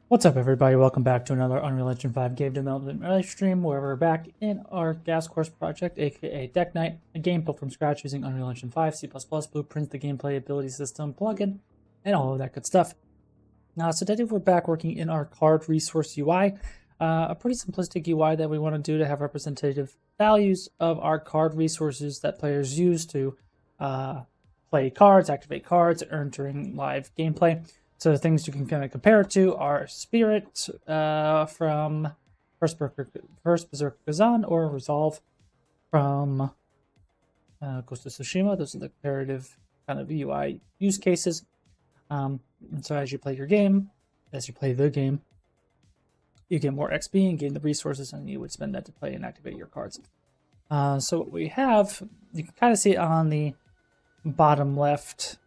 What's up, everybody? Welcome back to another Unreal Engine 5 game development live stream, where we're back in our Gas Course project, aka Deck Knight, a game built from scratch using Unreal Engine 5, C++, blueprints, the gameplay ability system, plugin, and all of that good stuff. Now, so today we're back working in our card resource UI, a pretty simplistic UI that we want to do to have representative values of our card resources that players use to play cards, activate cards, earn during live gameplay. So the things you can kind of compare it to are Spirit from First Berserker Kazan, or Resolve from Ghost of Tsushima. Those are the comparative kind of UI use cases. And so as you play the game, you get more XP and gain the resources, and you would spend that to play and activate your cards. So what we have, you can kind of see it on the bottom left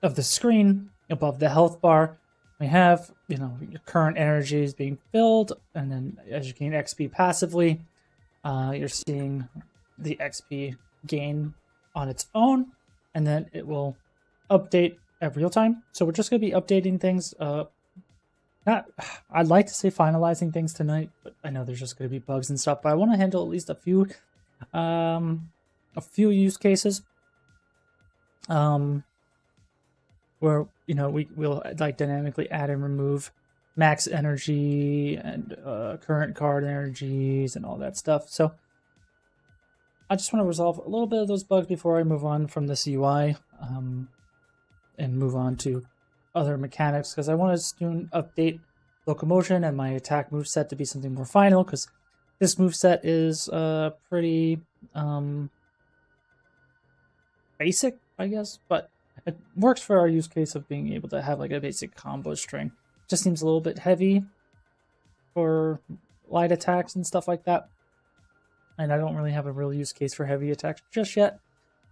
of the screen above the health bar. We have, your current energy is being filled, and then as you gain XP passively, you're seeing the XP gain on its own, and then it will update at real time. So we're just going to be updating things. I'd like to say finalizing things tonight, but I know there's just going to be bugs and stuff. But I want to handle at least a few use cases. Where we'll like dynamically add and remove max energy and current card energies and all that stuff. So I just want to resolve a little bit of those bugs before I move on from this UI and move on to other mechanics, because I want to soon update locomotion and my attack moveset to be something more final, because this moveset is pretty basic, I guess, but it works for our use case of being able to have like a basic combo string. Just seems a little bit heavy for light attacks and stuff like that. And I don't really have a real use case for heavy attacks just yet.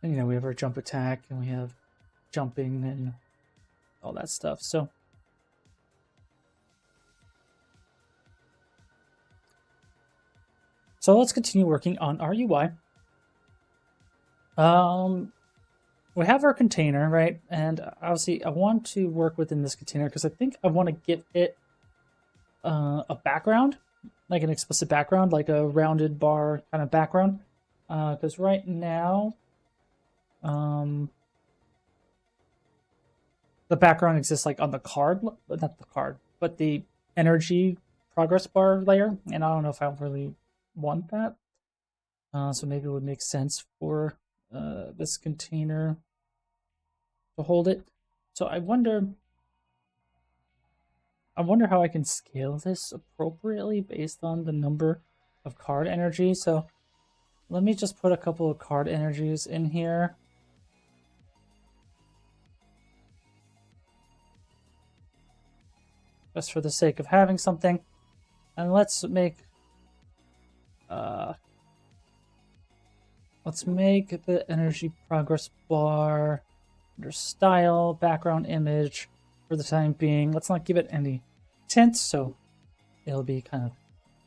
And we have our jump attack, and we have jumping and all that stuff. So let's continue working on our UI. We have our container, right? And obviously I want to work within this container because I think I want to give it a background, like an explicit background, like a rounded bar kind of background. Because right now, the background exists like on the card, but not the card, but the energy progress bar layer. And I don't know if I really want that. So maybe it would make sense for this container to hold it. So I wonder how I can scale this appropriately based on the number of card energy. So let me just put a couple of card energies in here. Just for the sake of having something. And let's make the energy progress bar under style, background image for the time being. Let's not give it any tints, so it'll be kind of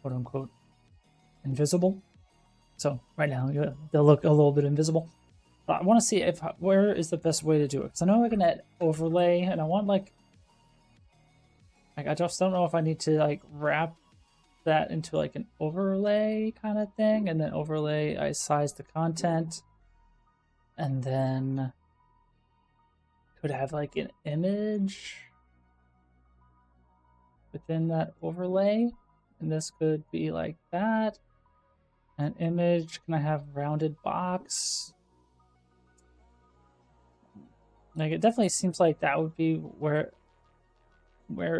quote unquote invisible. So right now they'll look a little bit invisible. But I want to see where is the best way to do it. Because I know I can add overlay, and I want like I just don't know if I need to like wrap that into like an overlay kind of thing, and then overlay I size the content, and then could have like an image within that overlay, and this could be like that. An image, can I have rounded box? Like, it definitely seems like that would be where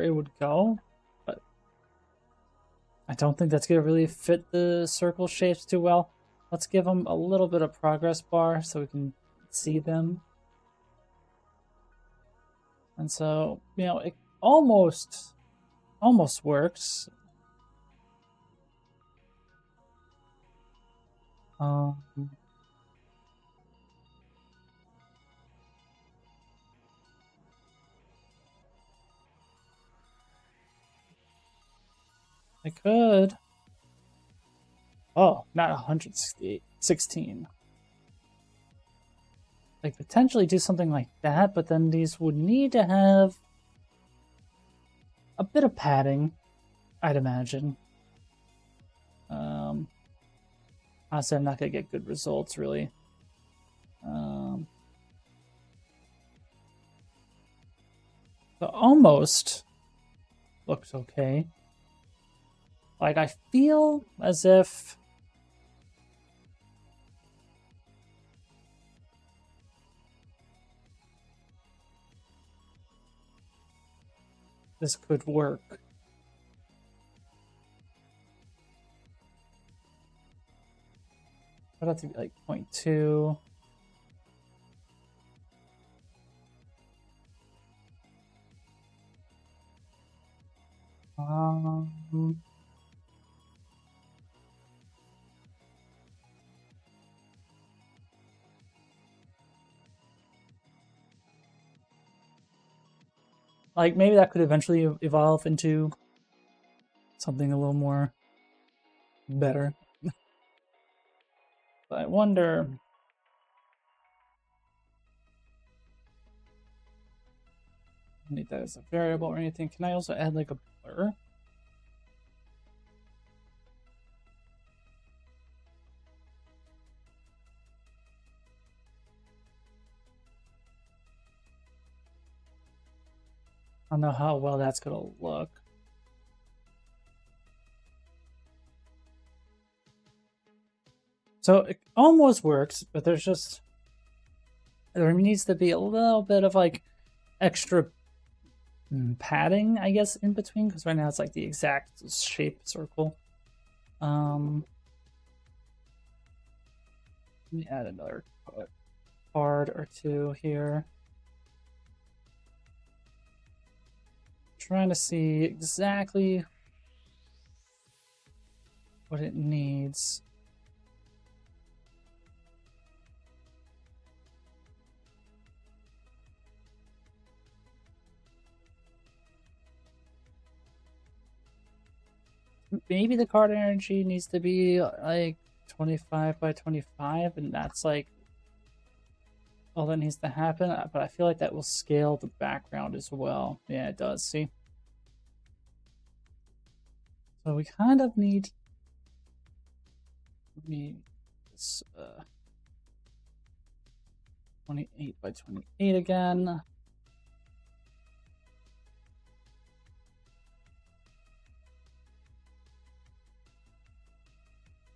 it would go, but I don't think that's gonna really fit the circle shapes too well. Let's give them a little bit of progress bar so we can see them. And so, it almost works. I could. Oh, not 116. Like, potentially do something like that, but then these would need to have a bit of padding, I'd imagine. Honestly, I'm not gonna get good results really. But almost looks okay. Like, I feel as if this could work. I'd have to be like 0.2. Like, maybe that could eventually evolve into something a little more better. But I wonder. I need that as a variable or anything. Can I also add like a blur? I don't know how well that's gonna look. So it almost works, but there needs to be a little bit of like extra padding, I guess, in between, because right now it's like the exact shape circle. Let me add another card or two here. Trying to see exactly what it needs. Maybe the card energy needs to be like 25 by 25, and that's like all that needs to happen. But I feel like that will scale the background as well. Yeah, it does. See? So we kind of need this 28 by 28 again.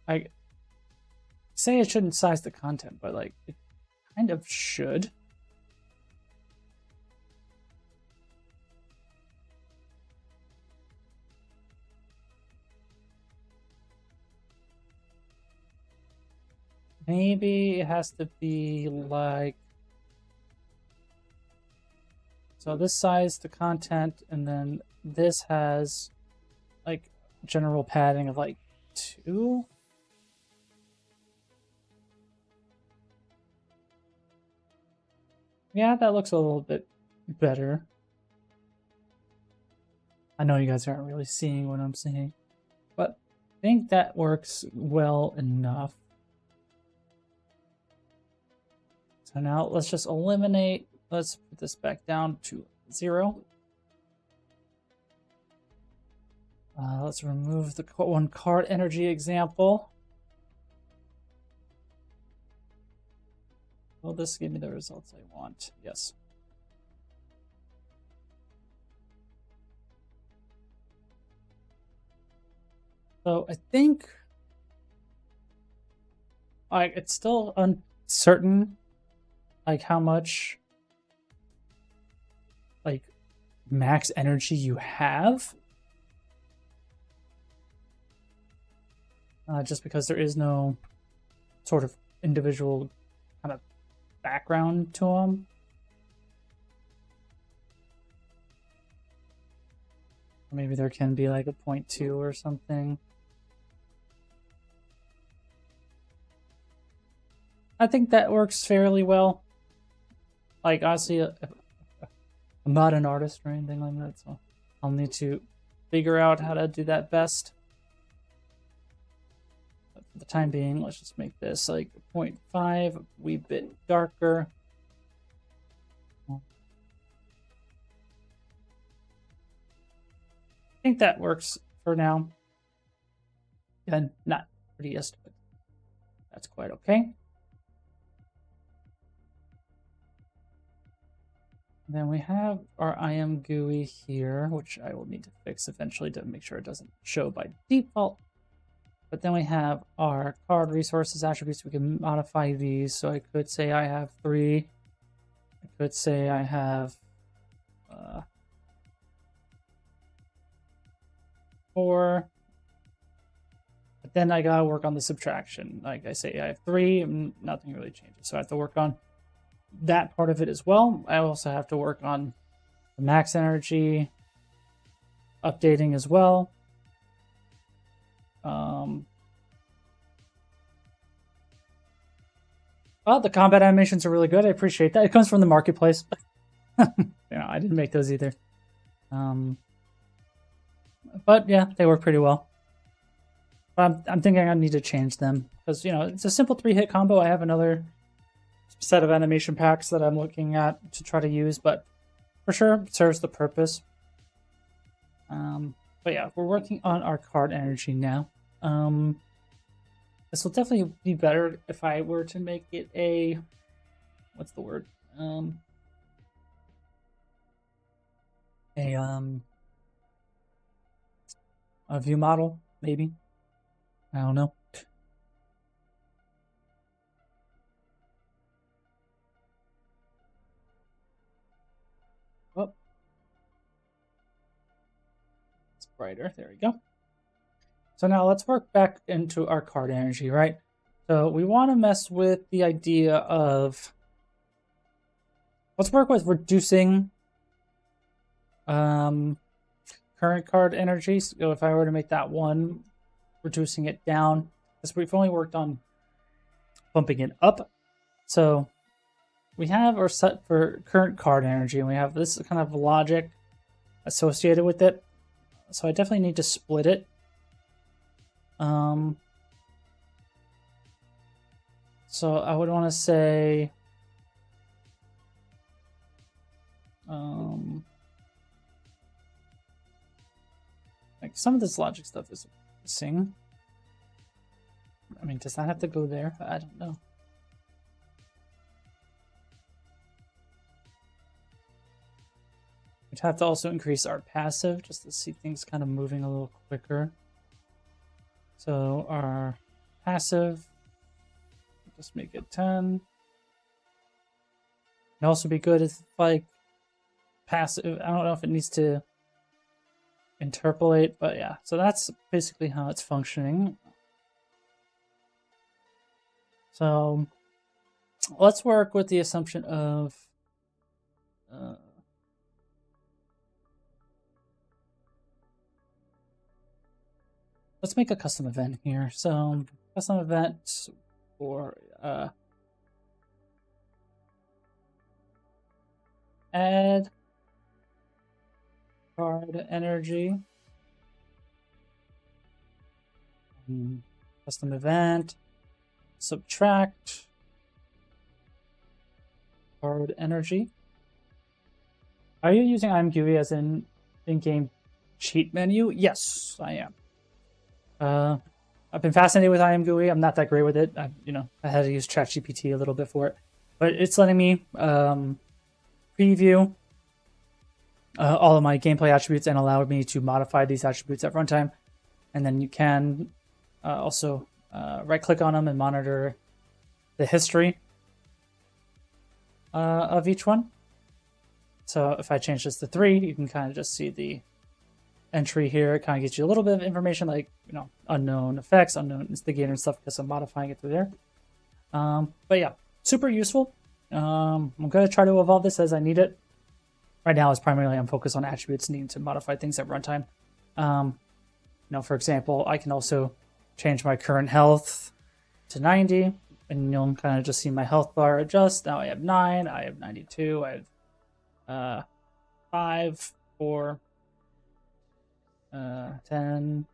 I say it shouldn't size the content, but like it kind of should. Maybe it has to be like, so this size the content, and then this has like general padding of like 2. Yeah, that looks a little bit better. I know you guys aren't really seeing what I'm saying, but I think that works well enough. So now let's just eliminate, let's put this back down to 0. Let's remove the one card energy example. Will this give me the results I want? Yes. So I think like it's still uncertain like how much like max energy you have. Just because there is no sort of individual kind of background to them. Maybe there can be like a 0.2 or something. I think that works fairly well. Like, honestly, I'm not an artist or anything like that, so I'll need to figure out how to do that best. But for the time being, let's just make this like 0.5, a wee bit darker. think that works for now. Again, not prettiest, but that's quite okay. Then we have our IM GUI here, which I will need to fix eventually to make sure it doesn't show by default. But then we have our card resources attributes. We can modify these. So I could say I have 3. I could say I have 4. But then I gotta work on the subtraction. Like I say, I have 3, and nothing really changes. So I have to work on that part of it as well. I also have to work on the max energy updating as well. Well, the combat animations are really good. I appreciate that. It comes from the marketplace. I didn't make those either. But yeah, they work pretty well. But I'm thinking I need to change them because it's a simple 3-hit combo. I have another set of animation packs that I'm looking at to try to use, but for sure it serves the purpose. But yeah, we're working on our card energy now. This will definitely be better if I were to make it a, what's the word? A view model, maybe. I don't know. Oh, it's brighter. There we go. So now let's work back into our card energy, right? So we want to mess with the idea of, let's work with reducing current card energy. So if I were to make that 1, reducing it down, because we've only worked on bumping it up. So we have our set for current card energy, and we have this kind of logic associated with it. So I definitely need to split it. So I would want to say, like some of this logic stuff is missing. I mean, does that have to go there? I don't know. We'd have to also increase our passive just to see things kind of moving a little quicker. So our passive, just make it 10. It'd also be good if like passive, I don't know if it needs to interpolate, but yeah. So that's basically how it's functioning. So let's work with the assumption of let's make a custom event here. So custom event for add card energy. Custom event, subtract card energy. Are you using IMGUI as an in-game cheat menu? Yes, I am. I've been fascinated with IMGUI. I'm not that great with it. I had to use ChatGPT a little bit for it, but it's letting me preview all of my gameplay attributes and allow me to modify these attributes at runtime. And then you can also right-click on them and monitor the history of each one. So if I change this to 3, you can kind of just see the entry here. It kind of gives you a little bit of information like, unknown effects, unknown instigator and stuff because I'm modifying it through there. But yeah, super useful. I'm going to try to evolve this as I need it. Right now, it's primarily I'm focused on attributes needing to modify things at runtime. For example, I can also change my current health to 90, and you'll kind of just see my health bar adjust. Now I have 9, I have 92, I have 5, 4, 10.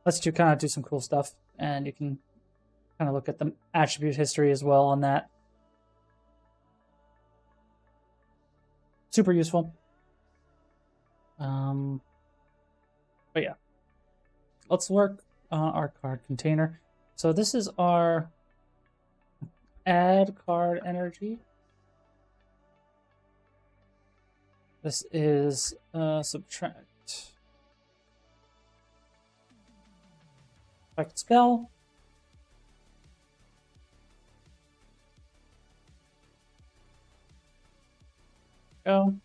Let's kind of do some cool stuff, and you can kind of look at the attribute history as well on that. super useful. But yeah, let's work on our card container. So this is our add card energy. This is subtract. Effect spell. Go.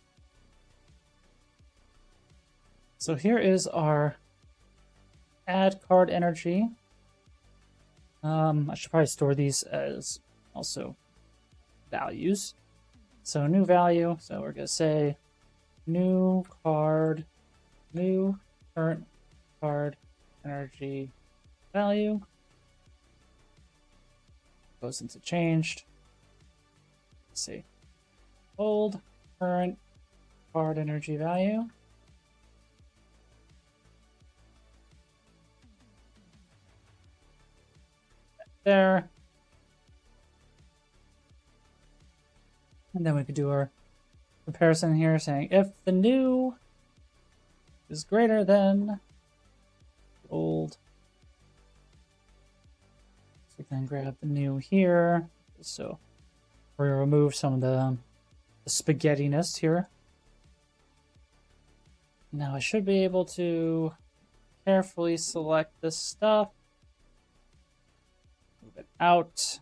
So here is our add card energy. I should probably store these as also values. So new value. So we're gonna say new card, new current card energy value. Goes into changed. Let's see. Old current card energy value. There. And then we could do our comparison here saying if the new is greater than old. So we can grab the new here. So we're going to remove some of the spaghettiness here. Now I should be able to carefully select this stuff. Move it out.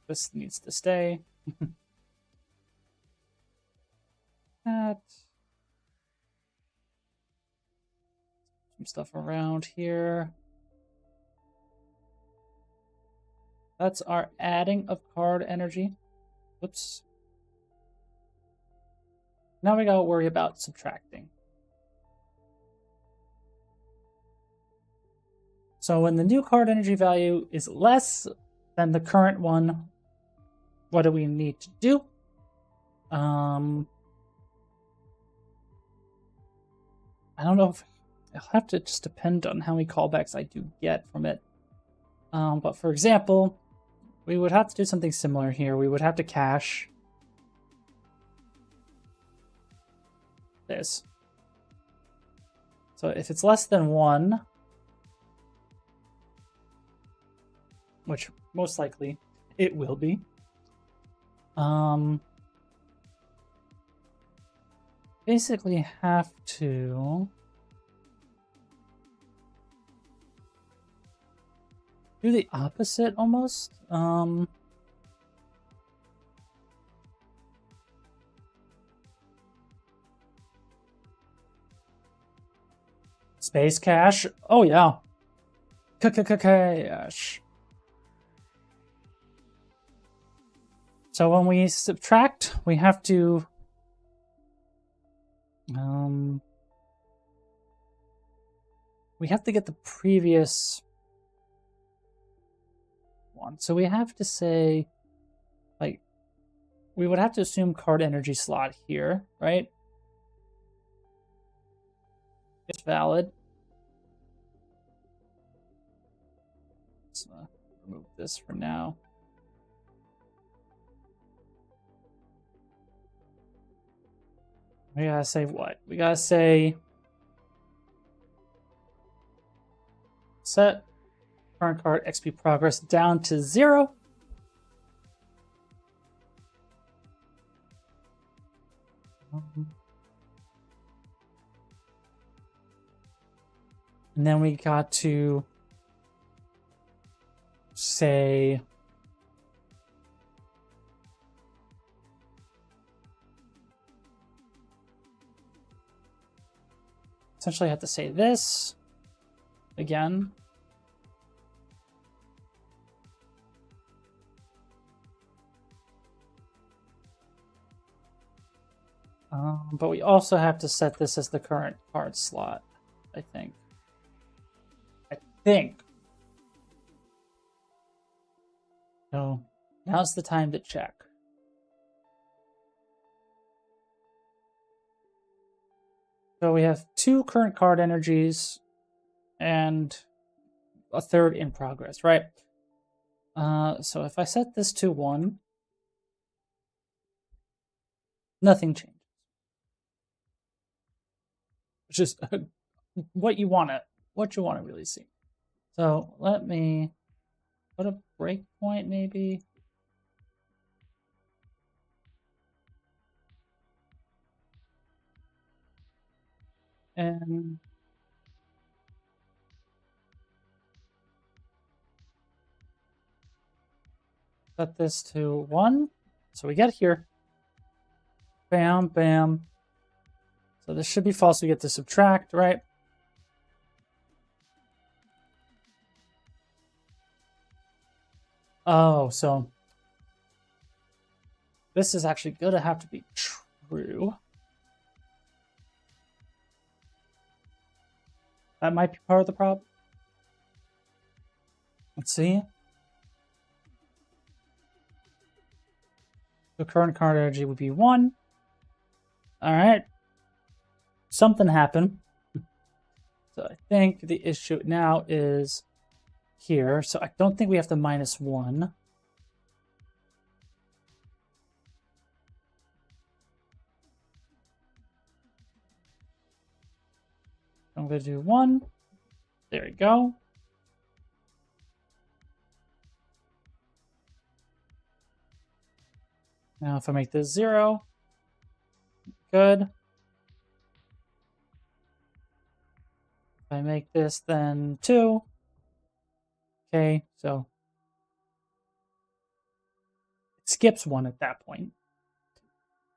This needs to stay. That. Some stuff around here. That's our adding of card energy. Whoops. Now we gotta worry about subtracting. So when the new card energy value is less than the current one, what do we need to do? I don't know if it'll have to just depend on how many callbacks I do get from it. But for example, we would have to do something similar here. We would have to cache this. So if it's less than 1, which most likely it will be, basically have to do the opposite almost. Space cache. Oh yeah. Cache. So when we subtract, we have to get the previous one. So we have to say, like, we would have to assume card energy slot here, right? It's valid. Let's remove this for now. We gotta say what? We gotta say set current card XP progress down to 0. And then we got to say essentially I have to say this again. But we also have to set this as the current card slot, I think. So now's the time to check. So we have 2 current card energies and a third in progress, right? So if I set this to 1, Nothing changes. It's just what you want to really see. So let me put a breakpoint maybe. And set this to 1. So we get here. Bam, bam. So this should be false. We get to subtract, right? Oh, so this is actually going to have to be true. That might be part of the problem. Let's see. The current card energy would be 1. All right. Something happened. So I think the issue now is here. So I don't think we have to -1. I'm going to do 1. There we go. Now if I make this 0, good. If I make this then 2, okay, so it skips 1 at that point.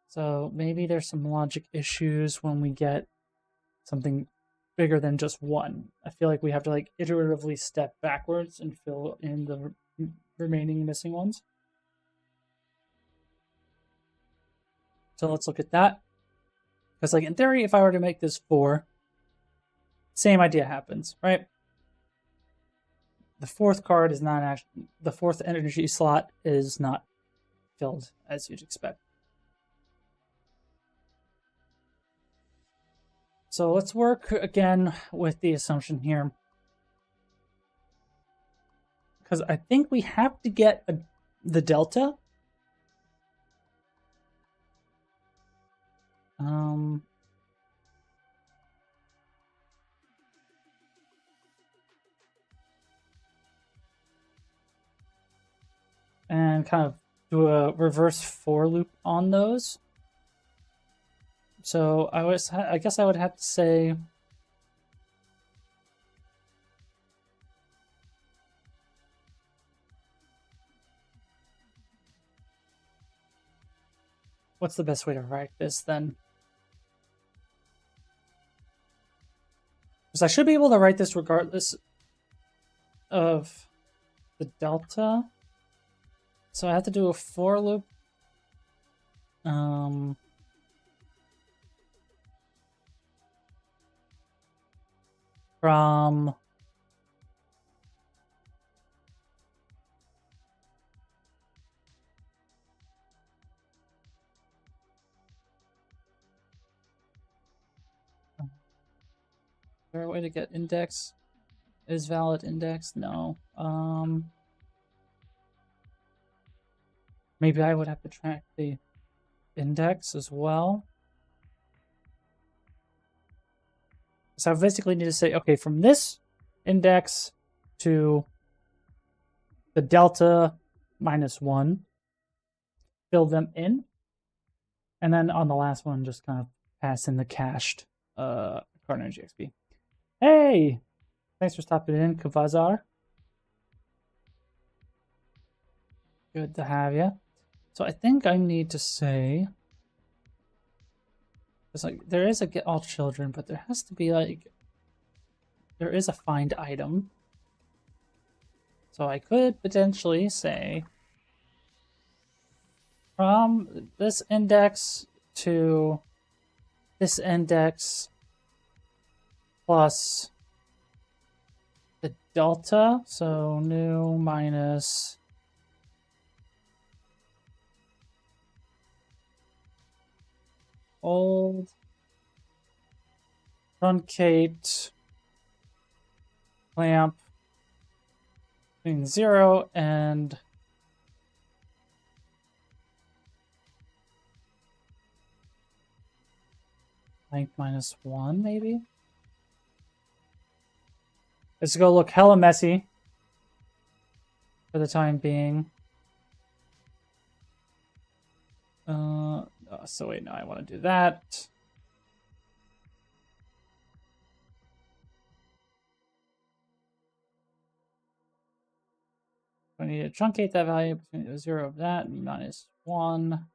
So maybe there's some logic issues when we get something bigger than just 1. I feel like we have to like iteratively step backwards and fill in the remaining missing ones. So let's look at that. Because like in theory, if I were to make this 4, same idea happens, right? The 4th card is not actually, the 4th energy slot is not filled as you'd expect. So let's work again with the assumption here. Because I think we have to get the delta. And kind of do a reverse for loop on those. So I guess I would have to say what's the best way to write this then? Because I should be able to write this regardless of the delta. So I have to do a for loop. From is there a way to get index? Is valid index? No. Maybe I would have to track the index as well. So I basically need to say, okay, from this index to the delta -1, fill them in. And then on the last one, just kind of pass in the cached card energy XP. Hey! Thanks for stopping in, Kavazar. Good to have you. So I think I need to say, it's like there is a get all children, but there has to be like, there is a find item. So I could potentially say from this index to this index plus the delta, so new minus old, truncate clamp between 0 and Length -1, maybe? It's gonna look hella messy for the time being. So wait, no, I want to do that. I need to truncate that value between the 0 of that and -1.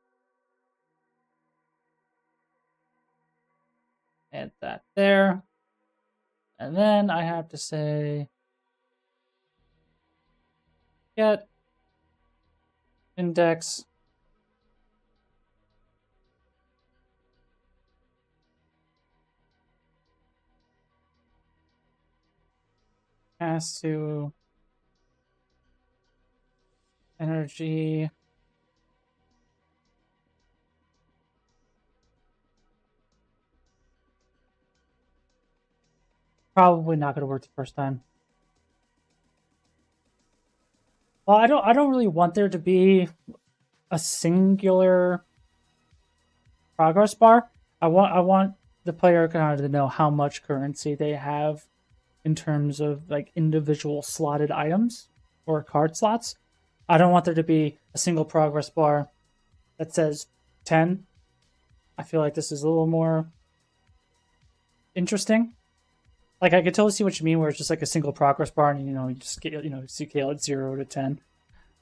Add that there. And then I have to say get index has to energy probably not going to work the first time. Well, I don't really want there to be a singular progress bar. I want the player kind of to know how much currency they have in terms of like individual slotted items or card slots. I don't want there to be a single progress bar that says 10. I feel like this is a little more interesting. Like I could totally see what you mean, where it's just like a single progress bar, and you just scale, scale it 0 to 10.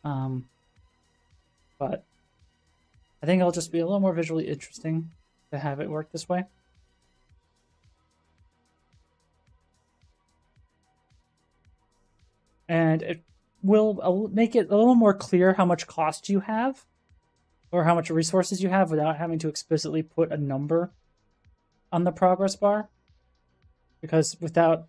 But I think it'll just be a little more visually interesting to have it work this way. And it will make it a little more clear how much cost you have or how much resources you have without having to explicitly put a number on the progress bar. Because without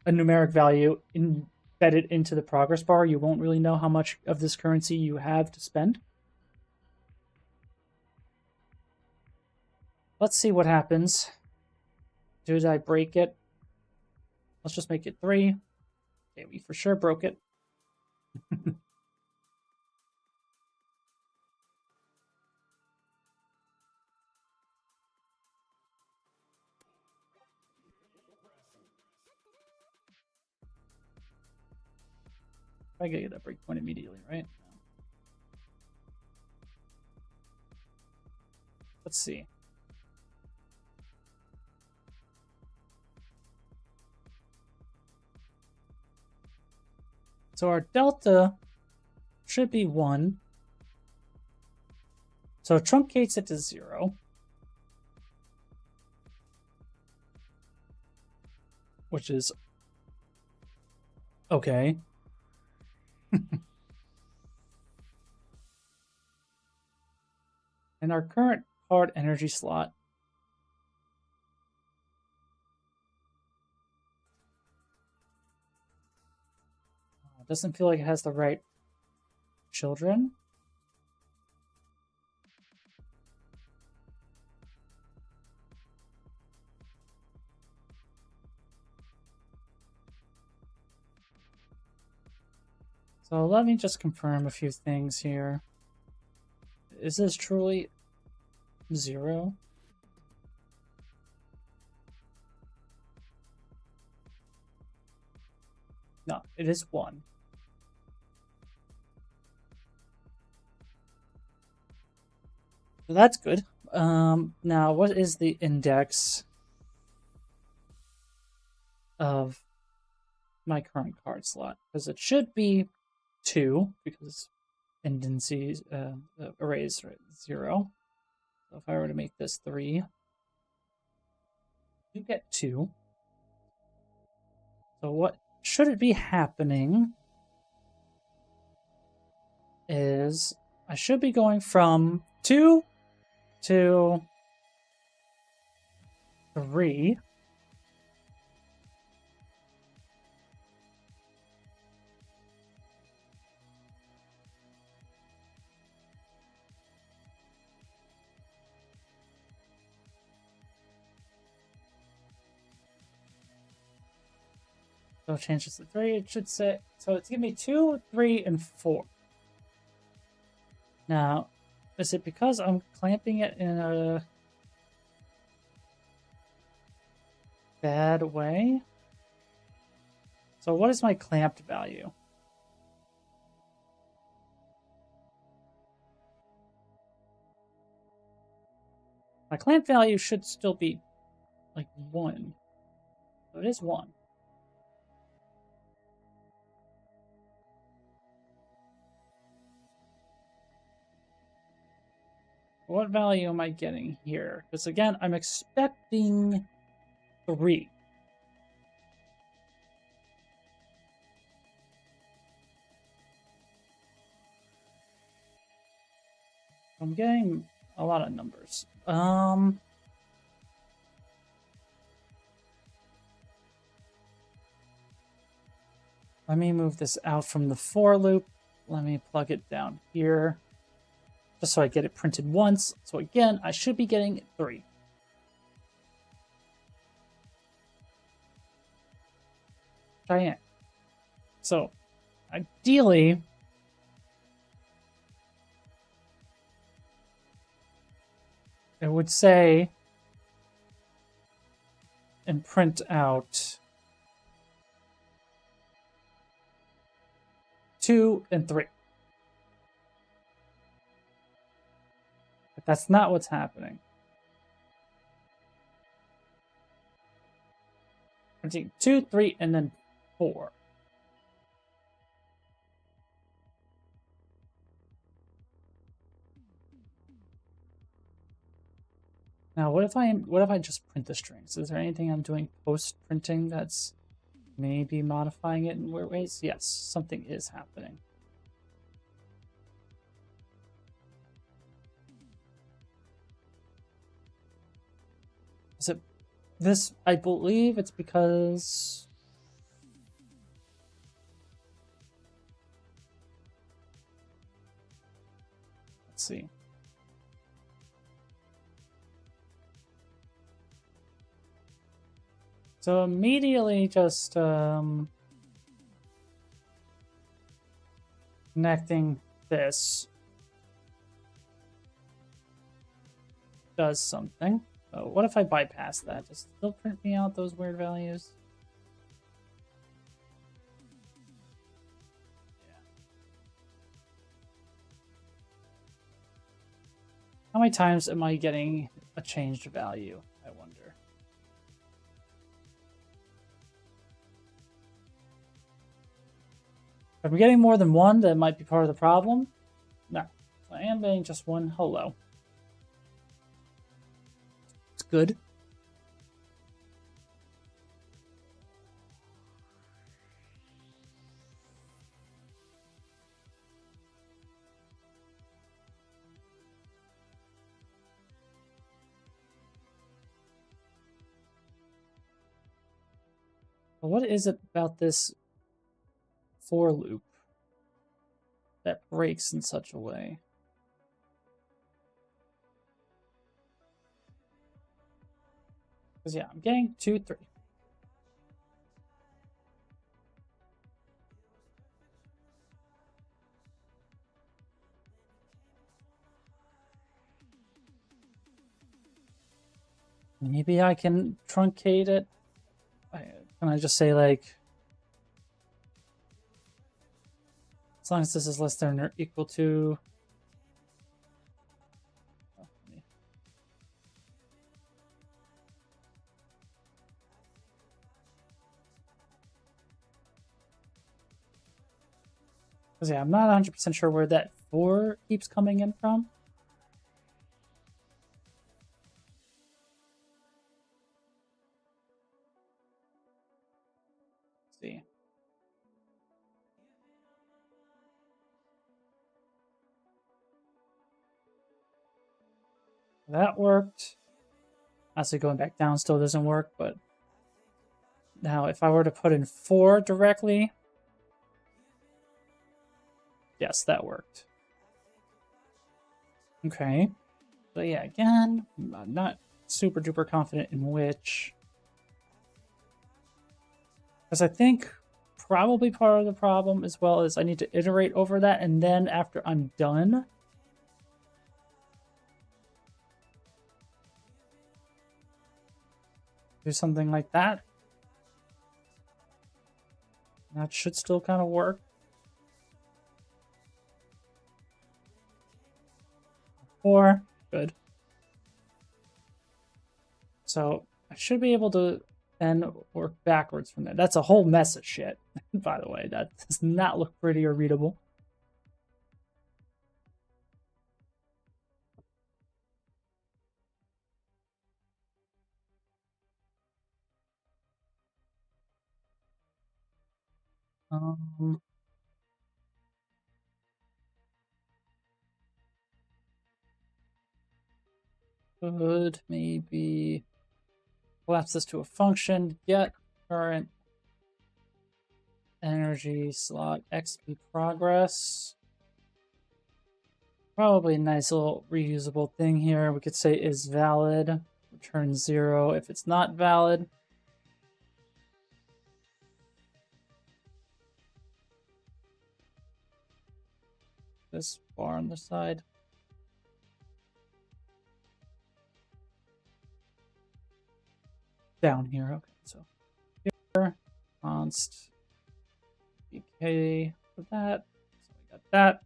a numeric value embedded into the progress bar, you won't really know how much of this currency you have to spend. Let's see what happens. Did I break it? Let's just make it 3. Okay, we for sure broke it. I gotta get that breakpoint immediately, right? Let's see. So our delta should be 1. So it truncates it to 0. Which is okay. And our current card energy slot doesn't feel like it has the right children. So let me just confirm a few things here. Is this truly 0? No, it is 1. So that's good. Now, what is the index of my current card slot? Because it should be 2, because indices arrays are 0. So if I were to make this 3, you get 2. So what should it be happening is I should be going from 2 to 3. So change this to 3. It should say, so it's giving me 2, 3, and 4. Now, is it because I'm clamping it in a bad way. So what is my clamped value? My clamp value should still be like 1. So it is 1. What value am I getting here? Because again, I'm expecting 3. I'm getting a lot of numbers. Let me move this out from the for loop. Let me plug it down here. Just so I get it printed once. So again, I should be getting 3. Which I am. So, ideally, it would say and print out 2 and 3. But that's not what's happening. Printing 2, 3, and then 4. Now, what if I just print the strings? Is there anything I'm doing post printing that's maybe modifying it in weird ways? Yes, something is happening. Is it this? I believe it's because let's see. So immediately just connecting this does something. So what if I bypass that? Does it still print me out those weird values? Yeah. How many times am I getting a changed value, I wonder? If I'm getting more than 1, that might be part of the problem. No, I am getting just 1 hello. It's good. But what is it about this for loop that breaks in such a way? Because yeah, I'm getting 2, 3. Maybe I can truncate it. Can I just say like, as long as this is less than or equal to. Because yeah, I'm not 100% sure where that 4 keeps coming in from. Let's see. That worked. Honestly, going back down still doesn't work, but now if I were to put in 4 directly, yes, that worked. Okay. But yeah, again, I'm not super duper confident in which. Because I think probably part of the problem as well is I need to iterate over that, and then after I'm done, Do something like that. That should still kind of work. Four, good. So I should be able to then work backwards from there. That's a whole mess of shit, by the way. That does not look pretty or readable. Um, could maybe collapse this to a function, get current energy slot XP progress. Probably a nice little reusable thing here. We could say is valid, return 0 if it's not valid. This bar on the side. Down here, okay, so here, const BK for that. So we got that.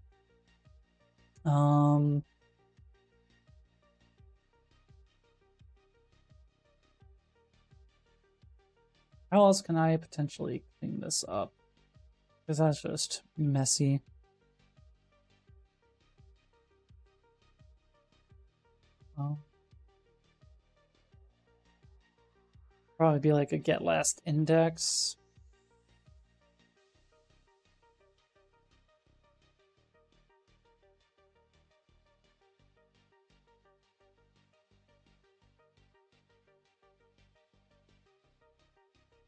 How else can I potentially clean this up? Because that's just messy. Probably be like a get last index.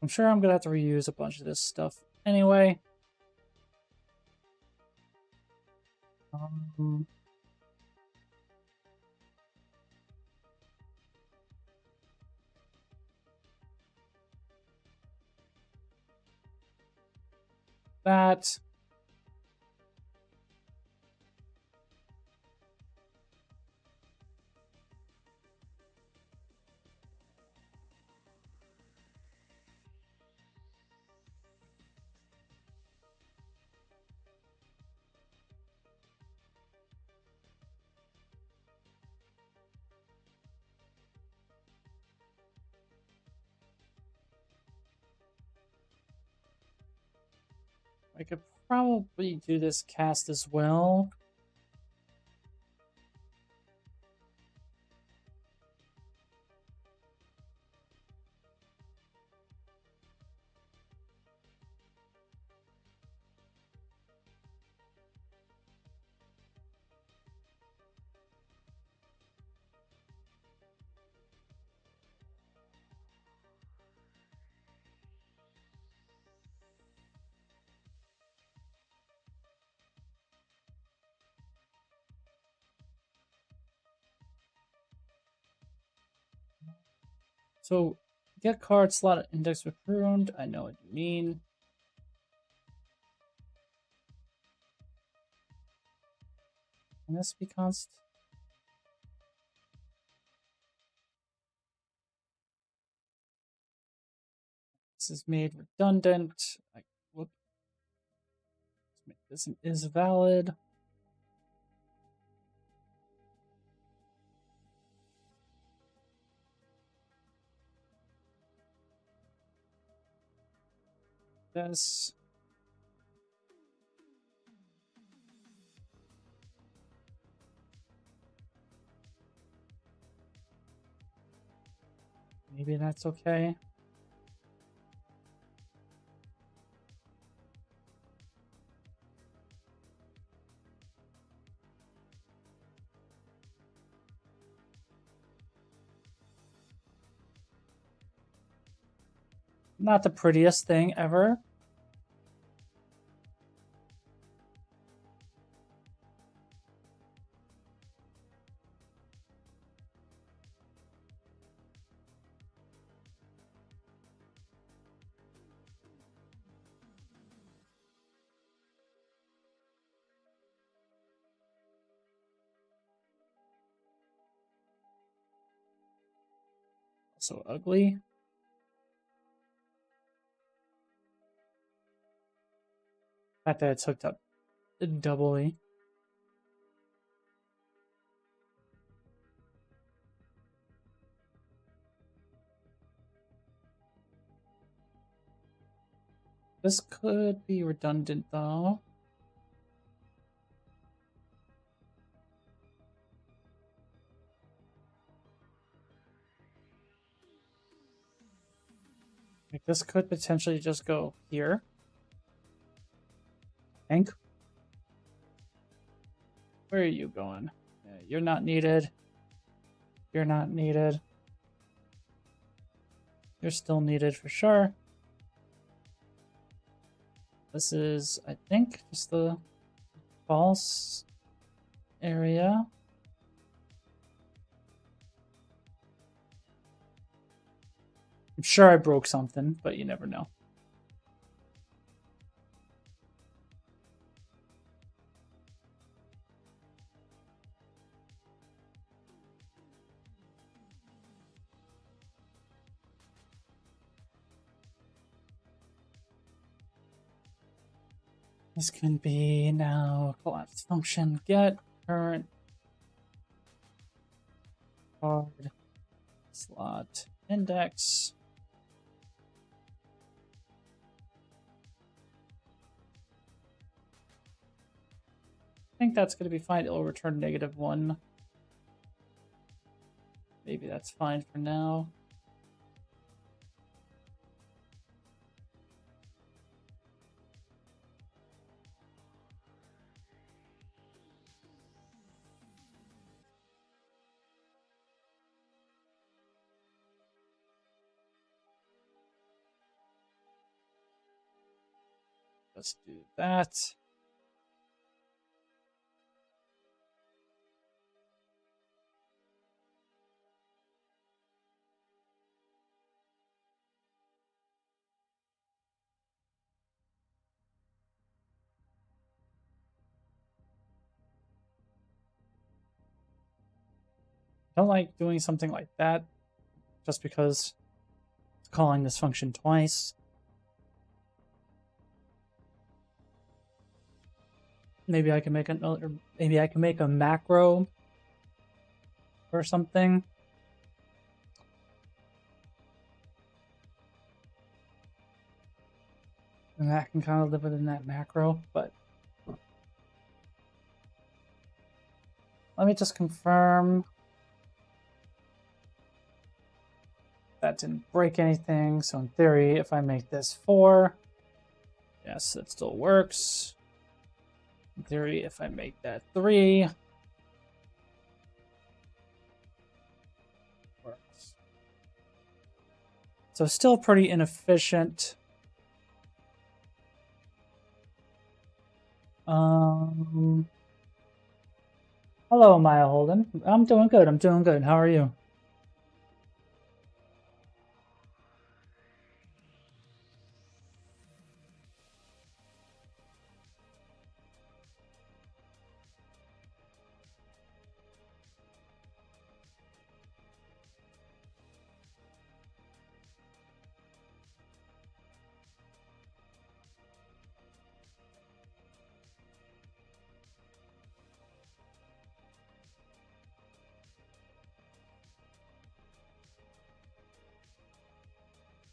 I'm sure I'm gonna have to reuse a bunch of this stuff anyway. That. I could probably do this cast as well. So, get card slot index with pruned. I know what you mean. Can this be const? This is made redundant. Whoop. This is valid. This. Maybe that's okay. Not the prettiest thing ever. So ugly. fact that it's hooked up doubly. This could be redundant though. Like this could potentially just go here. Hank? Where are you going? Yeah, you're not needed. You're not needed. You're still needed for sure. This is, I think, just the false area. I'm sure I broke something, but you never know. This can be now collapse function get current card slot index. I think that's going to be fine. It'll return -1. Maybe that's fine for now. Let's do that. I don't like doing something like that just because it's calling this function twice. Maybe I can make another, maybe I can make a macro or something. And that can kind of live within that macro, but let me just confirm that didn't break anything. So in theory, if I make this 4, yes, it still works. In theory, if I make that 3, works. So still pretty inefficient. Hello, Maya Holden. I'm doing good. I'm doing good. How are you?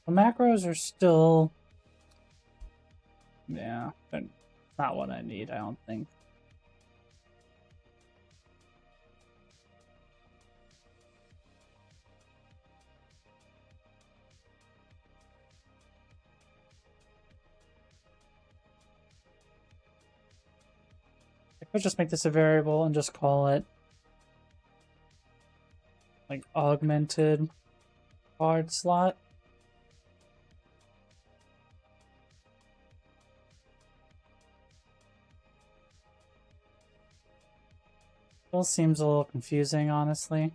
The macros are still, yeah, but not what I need, I don't think. I could just make this a variable and just call it like augmented card slot. Still seems a little confusing, honestly.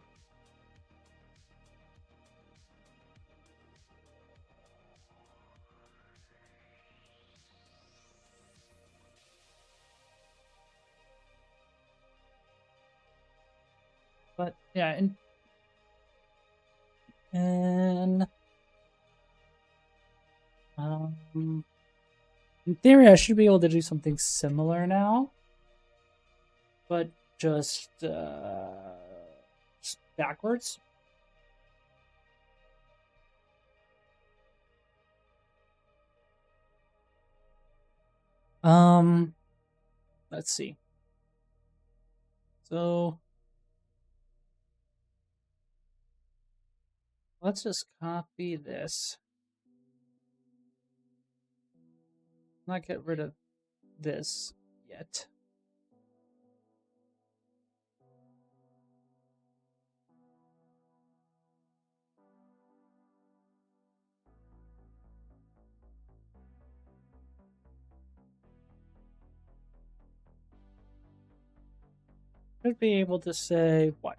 But yeah, and In theory, I should be able to do something similar now, but just backwards. Let's see. So let's just copy this. Not get rid of this yet. Should be able to say what?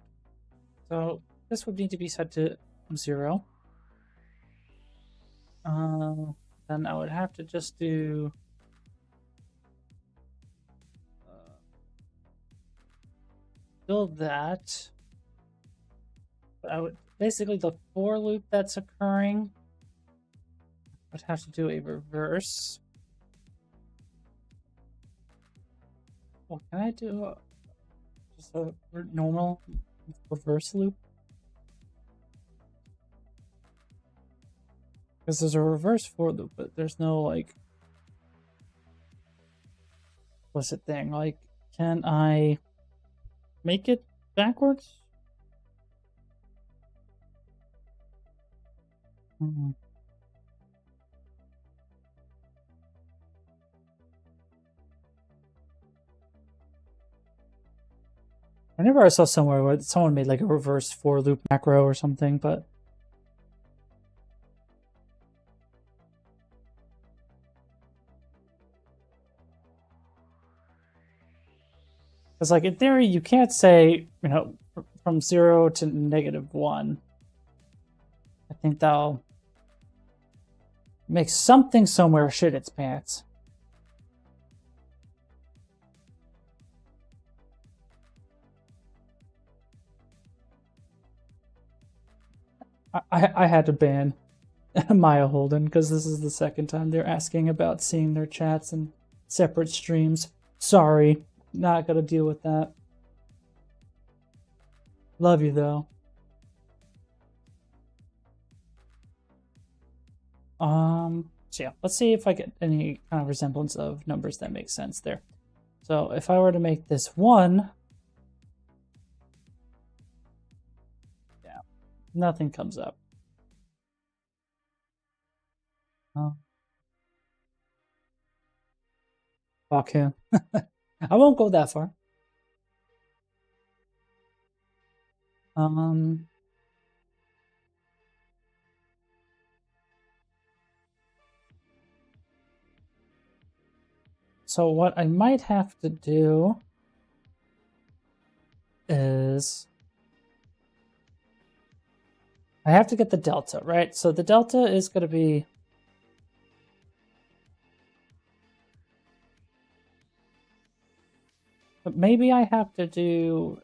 So this would need to be set to 0. Then I would have to just do build that. But I would basically the for loop that's occurring. I'd have to do a reverse. Well, can I do just a normal reverse loop? Because there's a reverse for loop, but there's no like explicit thing. Like, can I make it backwards? Whenever I saw somewhere where someone made like a reverse for loop macro or something, but it's like in theory you can't say, you know, from 0 to -1. I think that'll make something somewhere shit its pants. I had to ban Maya Holden because this is the second time they're asking about seeing their chats in separate streams. Sorry, not gonna deal with that. Love you though. So yeah, let's see if I get any kind of resemblance of numbers that make sense there. So if I were to make this 1, yeah, nothing comes up. Fuck him. I won't go that far. So what I might have to do is I have to get the delta, right? So the delta is going to be but maybe I have to do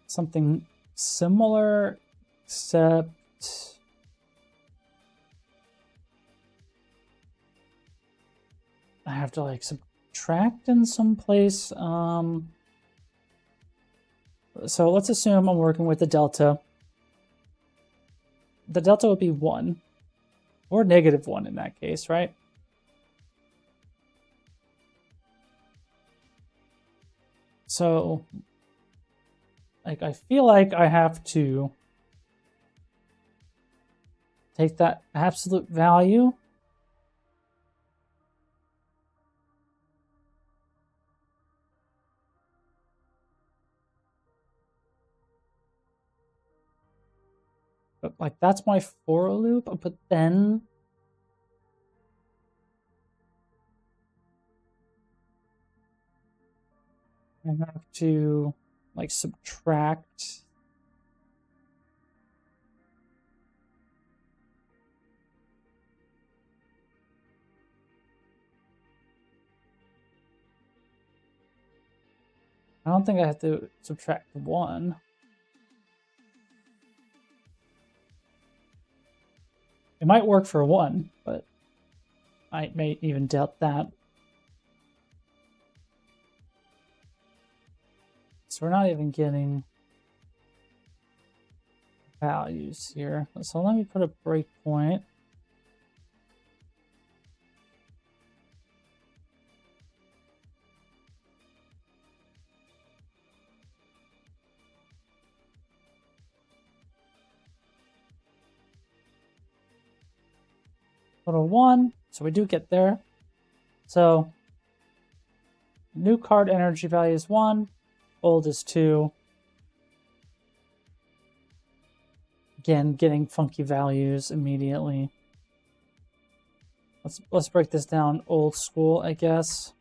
something similar, except I have to like subtract in some place. So let's assume I'm working with the delta. The delta would be 1 or -1 in that case, right? So like I feel like I have to take that absolute value but like that's my for loop, but then I have to like subtract I don't think I have to subtract 1. It might work for 1, but I may even doubt that. So we're not even getting values here. So let me put a breakpoint. Put a 1, so we do get there. So new card energy value is 1, old is 2. Again, getting funky values immediately. Let's break this down old school, I guess.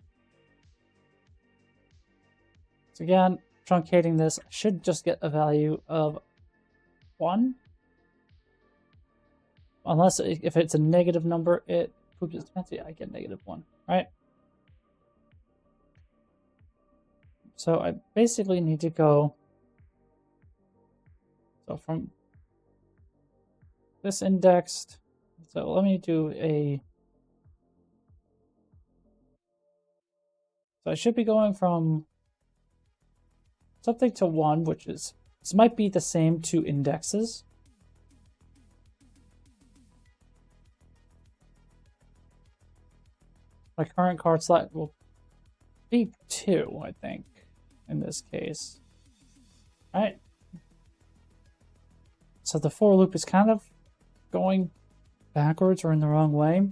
So again, truncating this, I should just get a value of 1. Unless if it's a negative number, it poops its pants. Yeah, I get -1, right? So I basically need to go. So from this indexed, so let me do a. So I should be going from something to 1, which is, this might be the same 2 indexes. My current card slot will be 2, I think, in this case. All right. So the for loop is kind of going backwards or in the wrong way.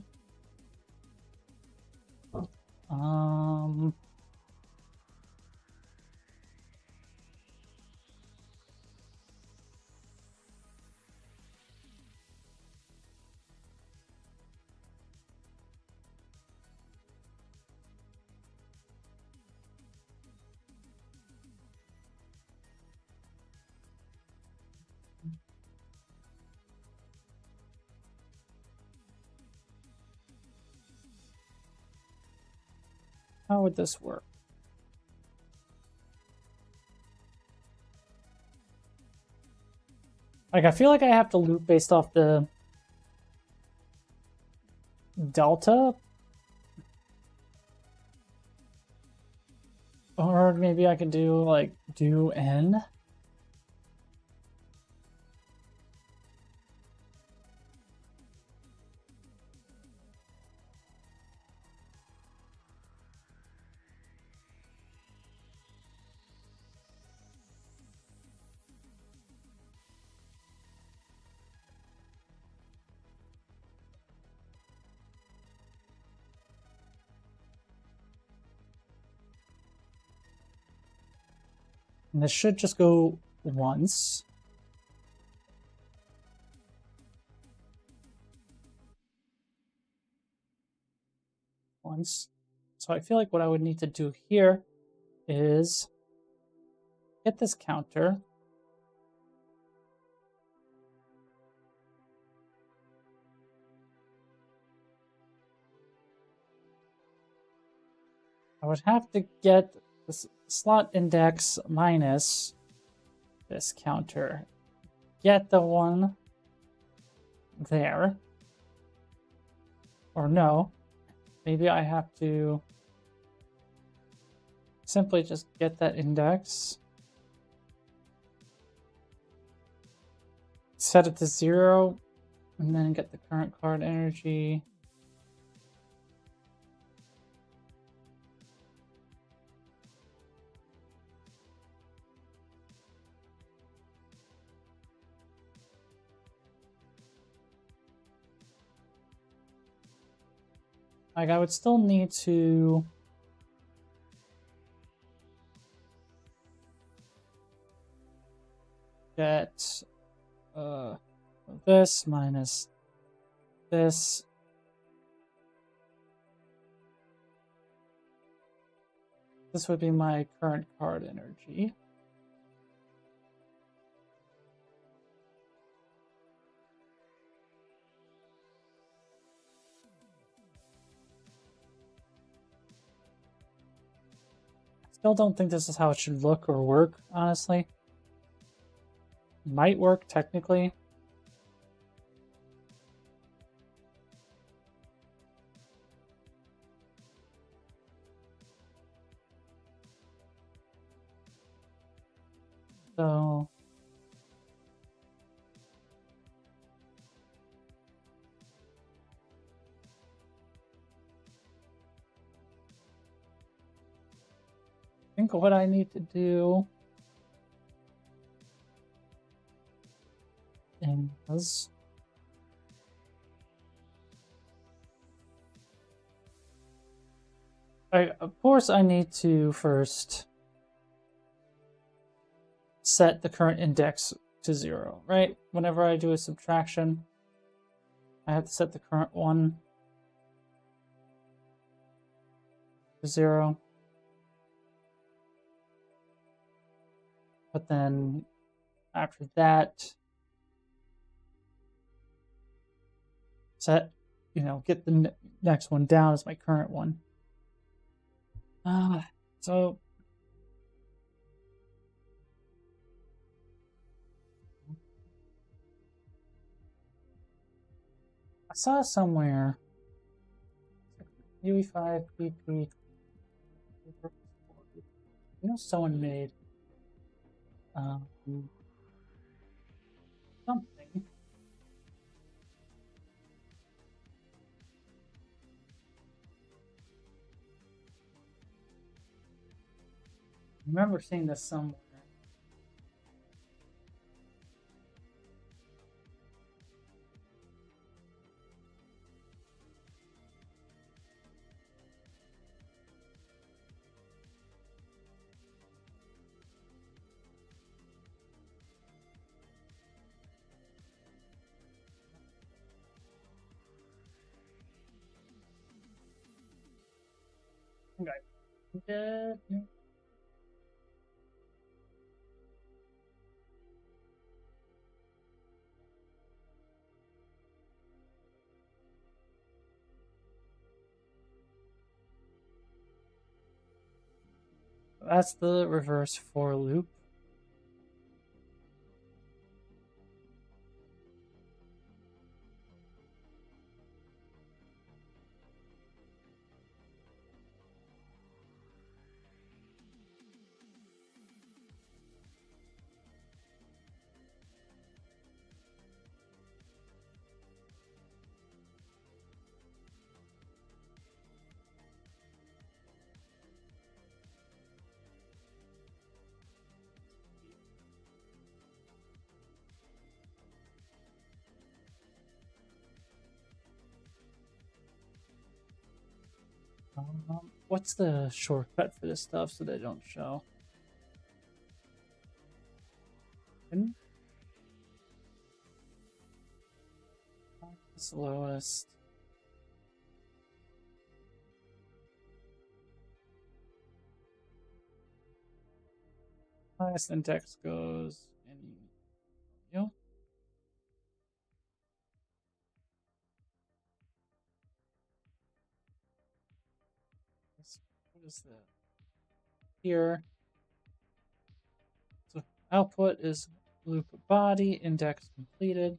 How would this work? Like, I feel like I have to loop based off the delta. Or maybe I could do, like, do n. And this should just go once. So I feel like what I would need to do here is get this counter. I would have to get this slot index minus this counter. Get the one there. Or no, maybe I have to simply just get that index, set it to 0, and then get the current card energy. Like, I would still need to get this minus this. This would be my current card energy. Still don't think this is how it should look or work, honestly. Might work technically. So I think what I need to do is of course I need to first set the current index to 0, right? Whenever I do a subtraction, I have to set the current one to 0. But then after that, set, get the next one down as my current one. So I saw somewhere UE5 BP. Someone made something. I remember seeing this somewhere. Okay. That's the reverse for loop. What's the shortcut for this stuff so they don't show? Slowest. Highest index goes in. What is that? Here. So output is loop body, index completed.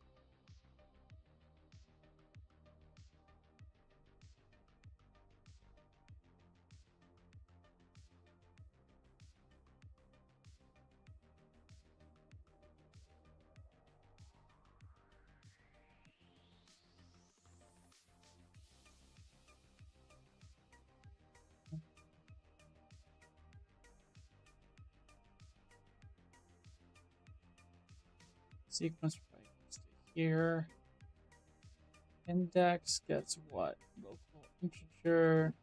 Sequence goes to here. Index gets what? Local integer.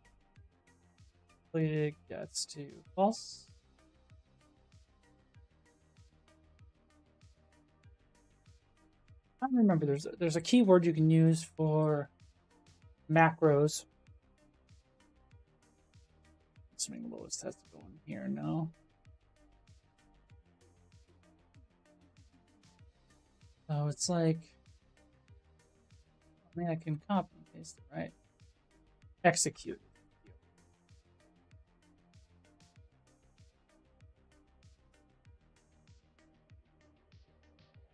Completed gets to false. I don't remember. There's a keyword you can use for macros. Assuming lowest has to go in here now. So it's like, I mean, I can copy and paste it, right? Execute.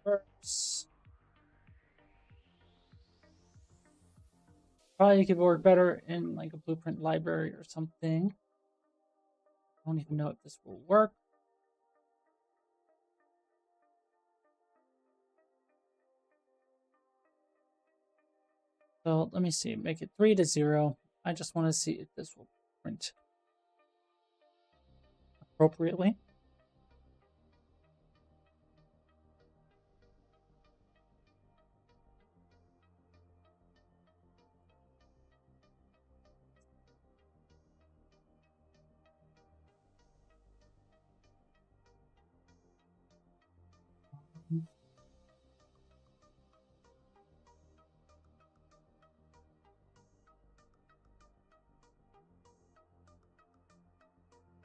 First. Probably could work better in like a blueprint library or something. I don't even know if this will work. So let me see, make it 3 to 0. I just want to see if this will print appropriately.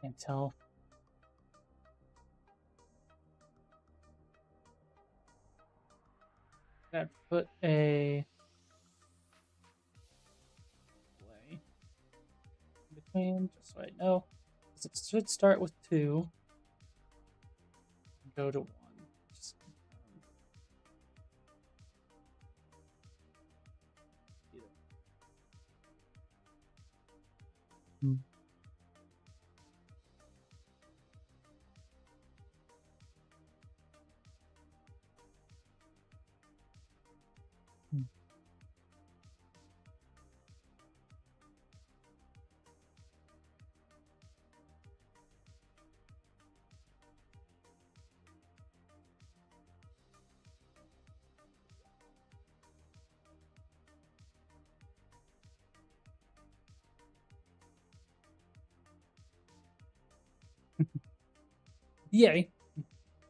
Can't tell. I'd put a delay in between, just so I know. It should start with 2 and go to 1. Just Hmm. Hmm. Yay!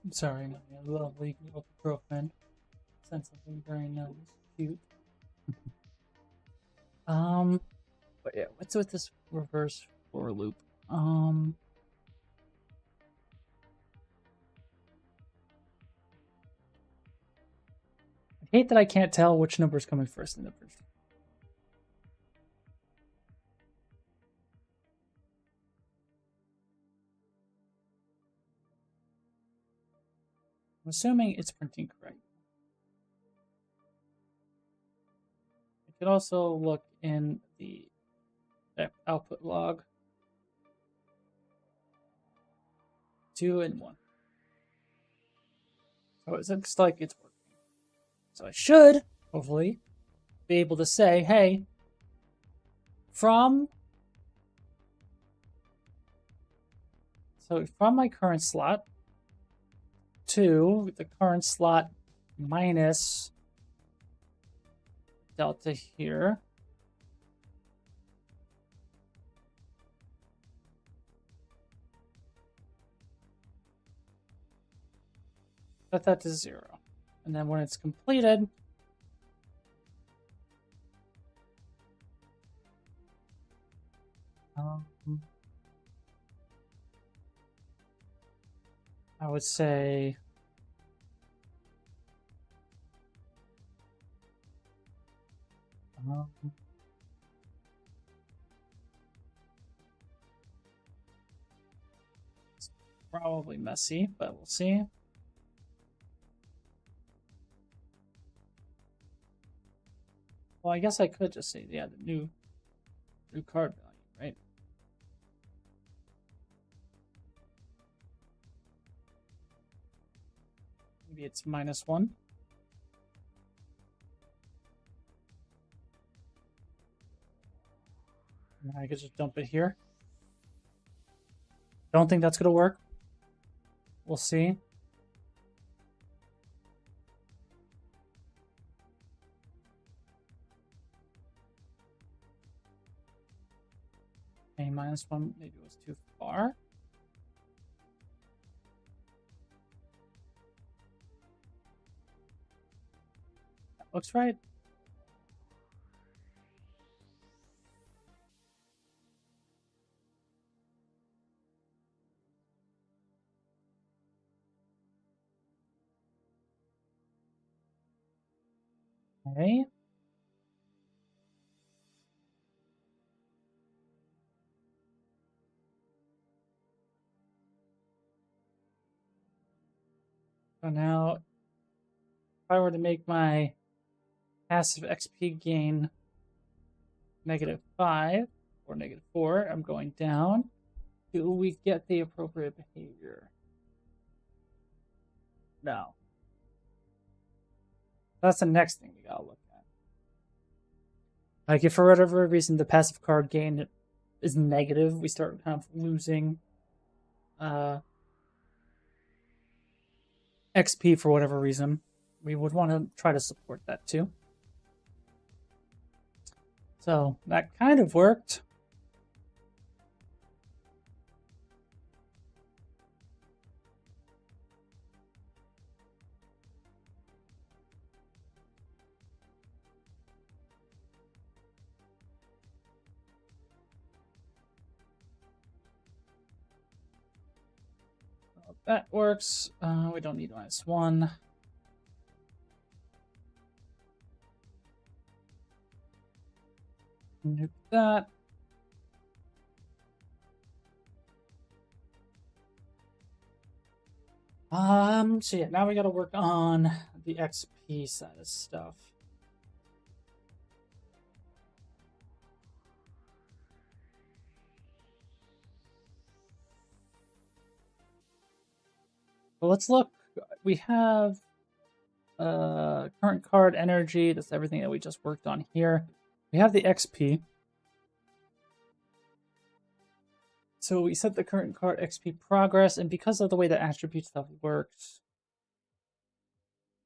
Sorry, my lovely little girlfriend sent something very nice, cute. But yeah, what's with this reverse for loop? I hate that I can't tell which number is coming first in the first. I'm assuming it's printing correct. I could also look in the output log. 2 and 1. So it looks like it's working. So I should, hopefully, be able to say, hey, from my current slot to the current slot minus delta here. Set that to 0. And then when it's completed, I would say it's probably messy, but we'll see. Well, I guess I could just say, yeah, the new card value, right? Maybe it's -1. And I could just dump it here. Don't think that's gonna work. We'll see. A -1 maybe was too far. That looks right. Okay. So now, if I were to make my passive XP gain -5 or -4, I'm going down. Do we get the appropriate behavior? No. That's the next thing we gotta look at. Like if for whatever reason the passive card gain is negative, we start kind of losing XP for whatever reason, we would want to try to support that too. So that kind of worked. That works. We don't need -1. Nuke that. So yeah, now we gotta work on the XP side of stuff. Well, let's look. We have current card energy. That's everything that we just worked on here. We have the XP. So we set the current card XP progress, and because of the way the attribute stuff works,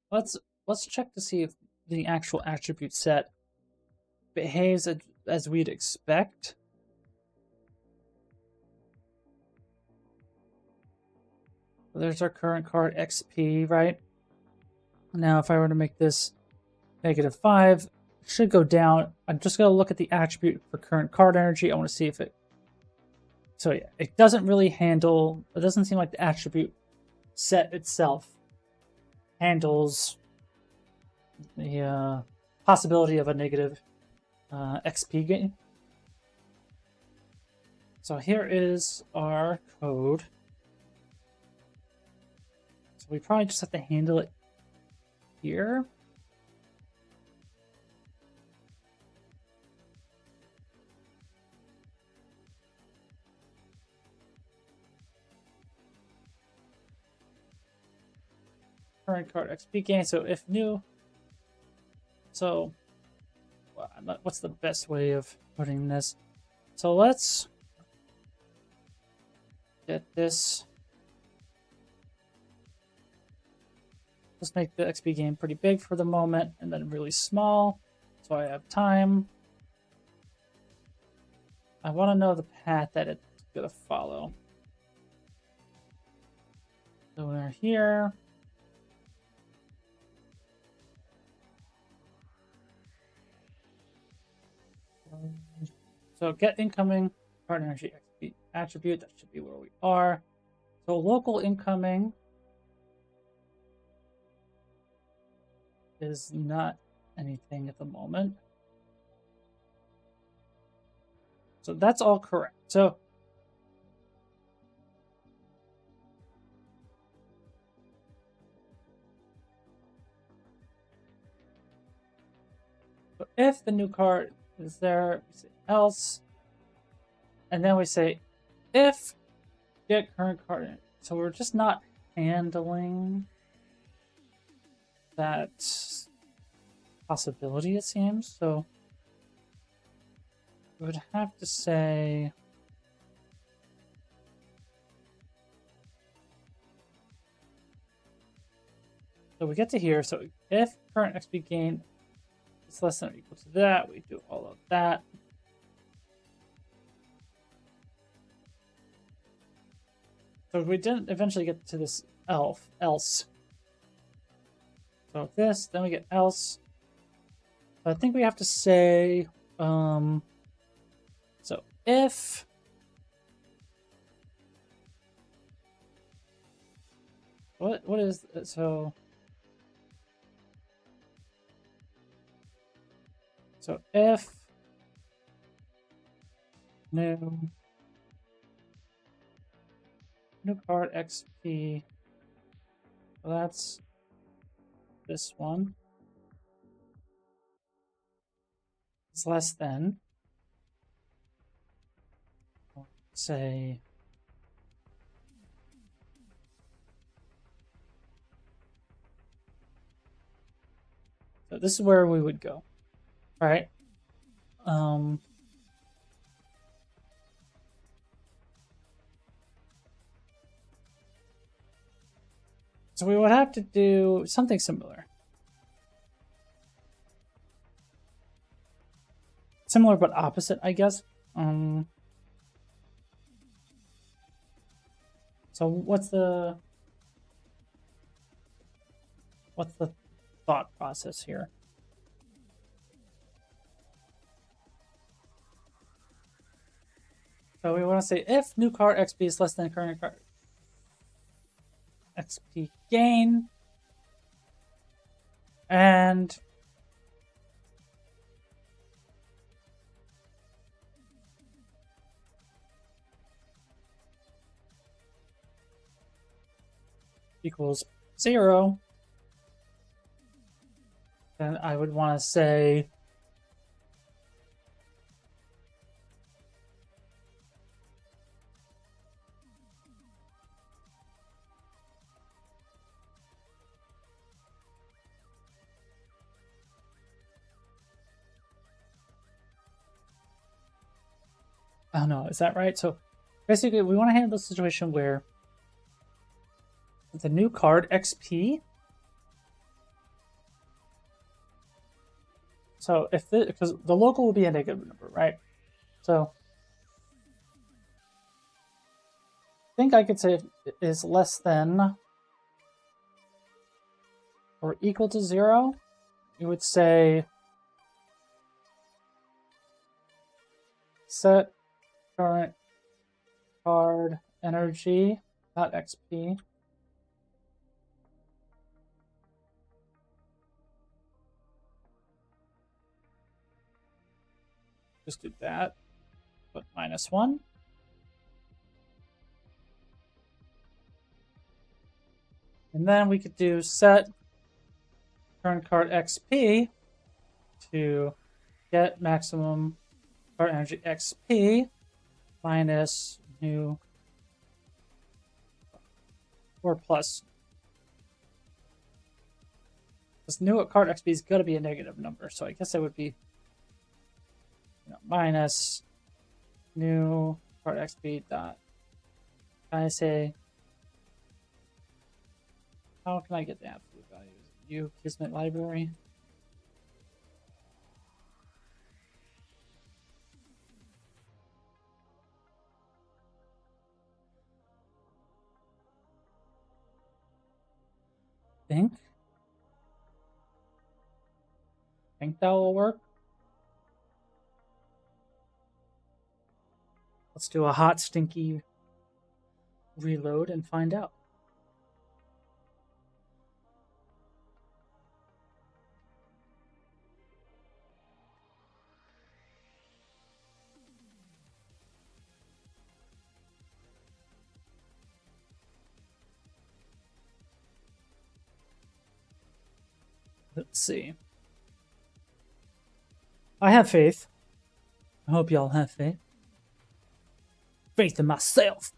let's check to see if the actual attribute set behaves as we'd expect. So there's our current card XP, right? Now, if I were to make this -5, it should go down. I'm just going to look at the attribute for current card energy. I want to see if it... So yeah, it doesn't really handle... It doesn't seem like the attribute set itself handles the possibility of a negative XP gain. So here is our code. So we probably just have to handle it here. Current card XP gain. So if new... So what's the best way of putting this? So let's get this. Let's make the XP gain pretty big for the moment and then really small so I have time. I want to know the path that it's going to follow. So we're here. So get incoming card energy XP attribute. That should be where we are. So local incoming is not anything at the moment. So that's all correct. So if the new card is there, we say else, and then we say if get current card. So we're just not handling that possibility, it seems. So we would have to say so we get to here. So if current XP gain is less than or equal to that, we do all of that. So we didn't eventually get to this else. So this, then we get else. So I think we have to say, so if what is so if new card XP, so that's this one, is less than, say, so this is where we would go, right? So we would have to do something similar. Similar but opposite, I guess. So what's the thought process here? So we want to say if new card XP is less than current card XP gain, and equals 0, then I would want to say I don't know, is that right? So basically we want to handle the situation where the new card XP. So if because the local will be a negative number, right? So I think I could say it is less than or equal to 0. You would say set current card energy, not XP. Just do that, but -1. And then we could do set current card XP to get maximum card energy XP minus new or plus. This new card XP is going to be a negative number, so I guess it would be minus new card XP dot. Can I say, how can I get the absolute values? U Kismet library. Think that will work. Let's do a hot, stinky reload and find out. Let's see. I have faith. I hope y'all have faith. Faith in myself.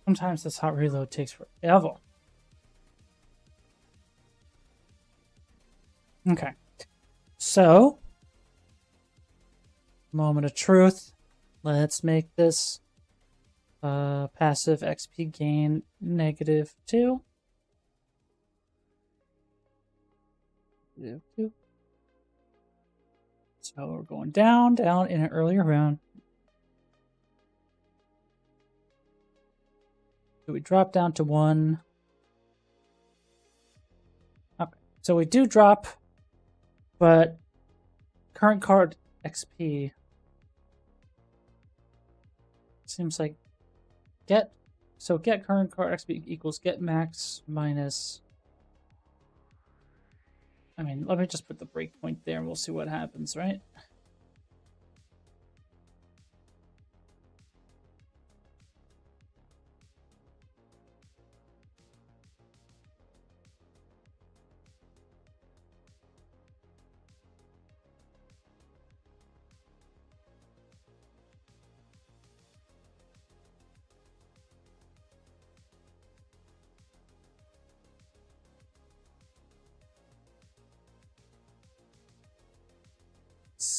Sometimes this hot reload takes forever. Okay. So, moment of truth. Let's make this passive XP gain -2. -2. So we're going down in an earlier round. So we drop down to 1. Okay. So we do drop, but current card XP seems like get current card XP equals get max minus. I mean, let me just put the breakpoint there and we'll see what happens, right?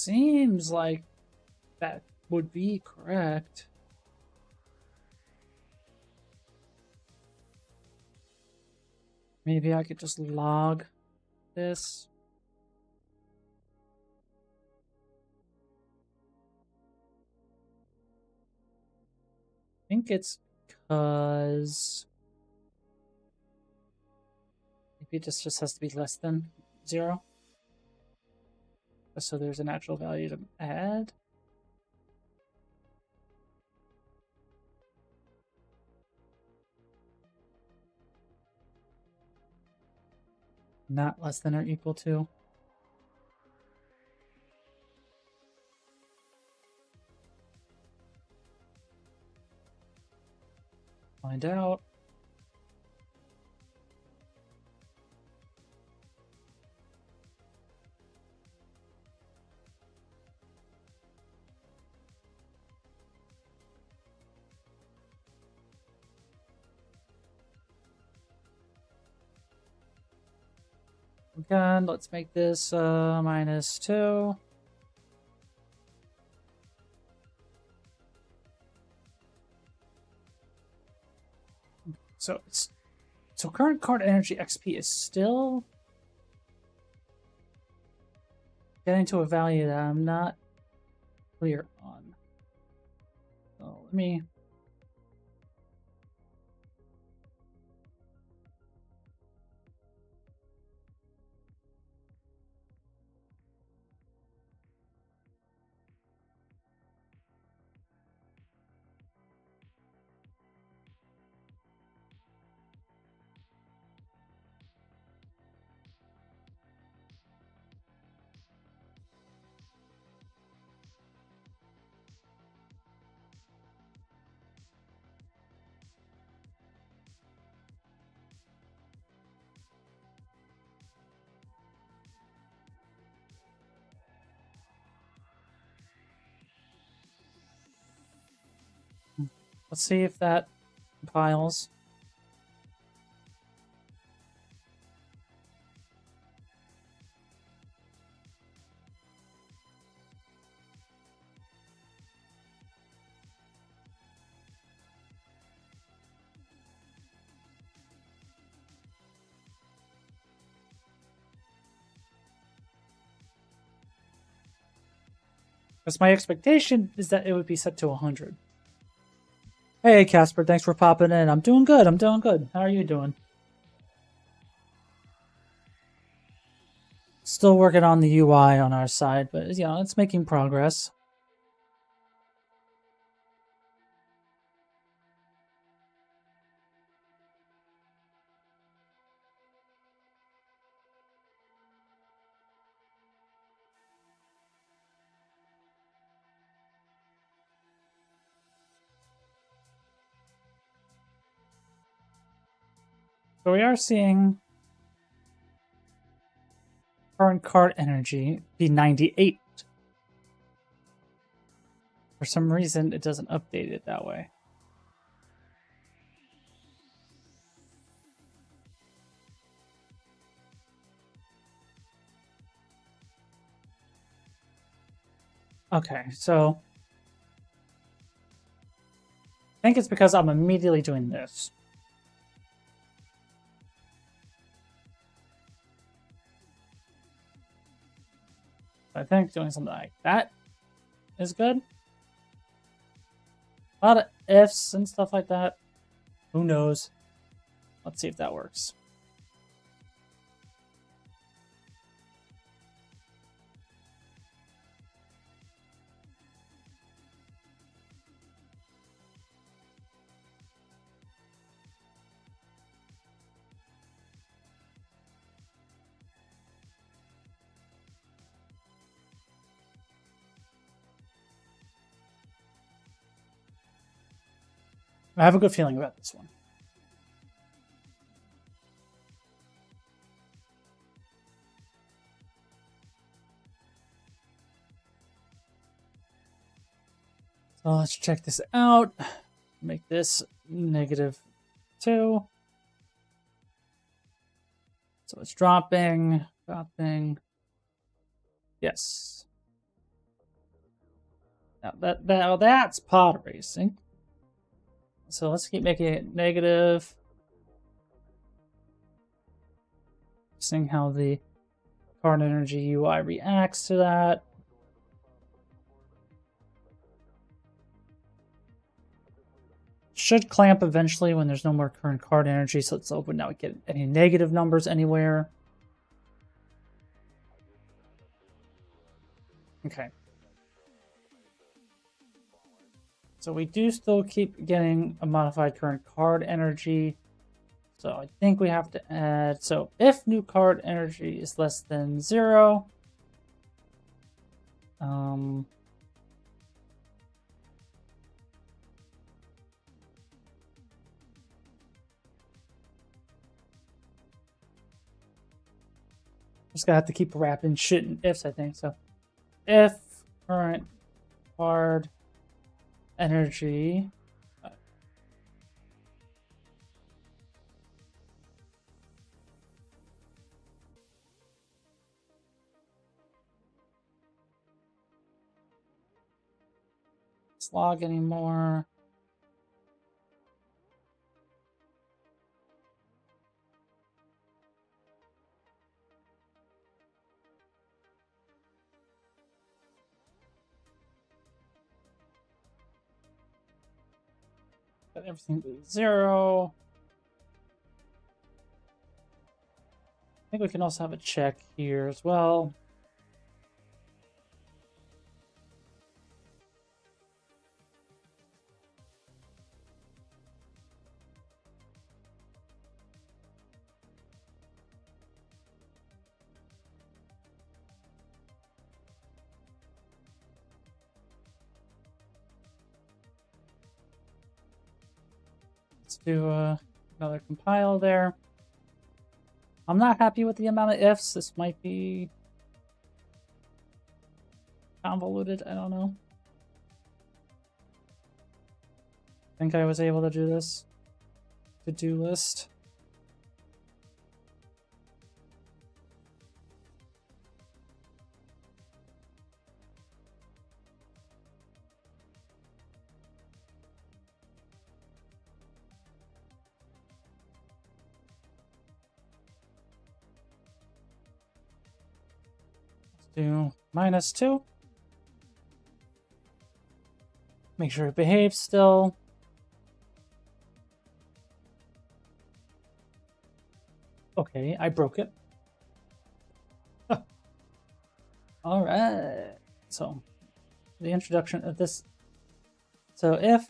seems like that would be correct. Maybe I could just log this. I think it's because maybe it just has to be less than 0. So there's a natural value to add. Not less than or equal to. Find out. Again, let's make this -2. So current card energy XP is still getting to a value that I'm not clear on. So let me let's see if that compiles. Because my expectation is that it would be set to 100. Hey, Casper, thanks for popping in. I'm doing good. I'm doing good. How are you doing? Still working on the UI on our side, but it's making progress. So we are seeing current card energy be 98. For some reason, it doesn't update it that way. Okay, so I think it's because I'm immediately doing this. I think doing something like that is good. A lot of ifs and stuff like that. Who knows? Let's see if that works. I have a good feeling about this one. So let's check this out. Make this -2. So it's dropping. Yes. Now that's pod racing. So let's keep making it negative. Seeing how the card energy UI reacts to that. Should clamp eventually when there's no more current card energy, so let's open now. We get any negative numbers anywhere. Okay. So we do still keep getting a modified current card energy. So I think we have to add, so if new card energy is less than 0, just gonna have to keep wrapping shit in ifs, I think. So if current card energy slog anymore. Got everything to 0. I think we can also have a check here as well. Let's do another compile there. I'm not happy with the amount of ifs. This might be convoluted. I don't know. I think I was able to do this. To-do list. Do -2. Make sure it behaves still. Okay, I broke it. All right. So the introduction of this. So if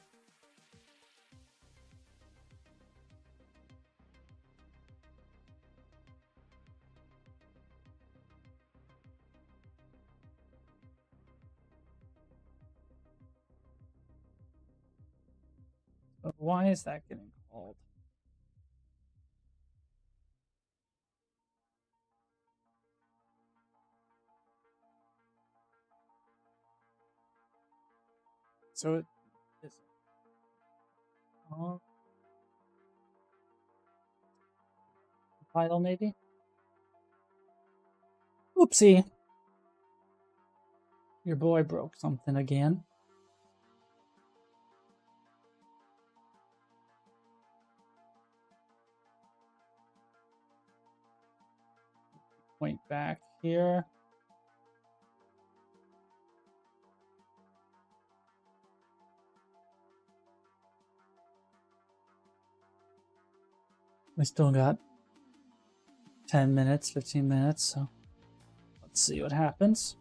why is that getting called? So it is. Oh, title maybe. Oopsie. Your boy broke something again. Point back here. We still got 10 minutes, 15 minutes, so let's see what happens.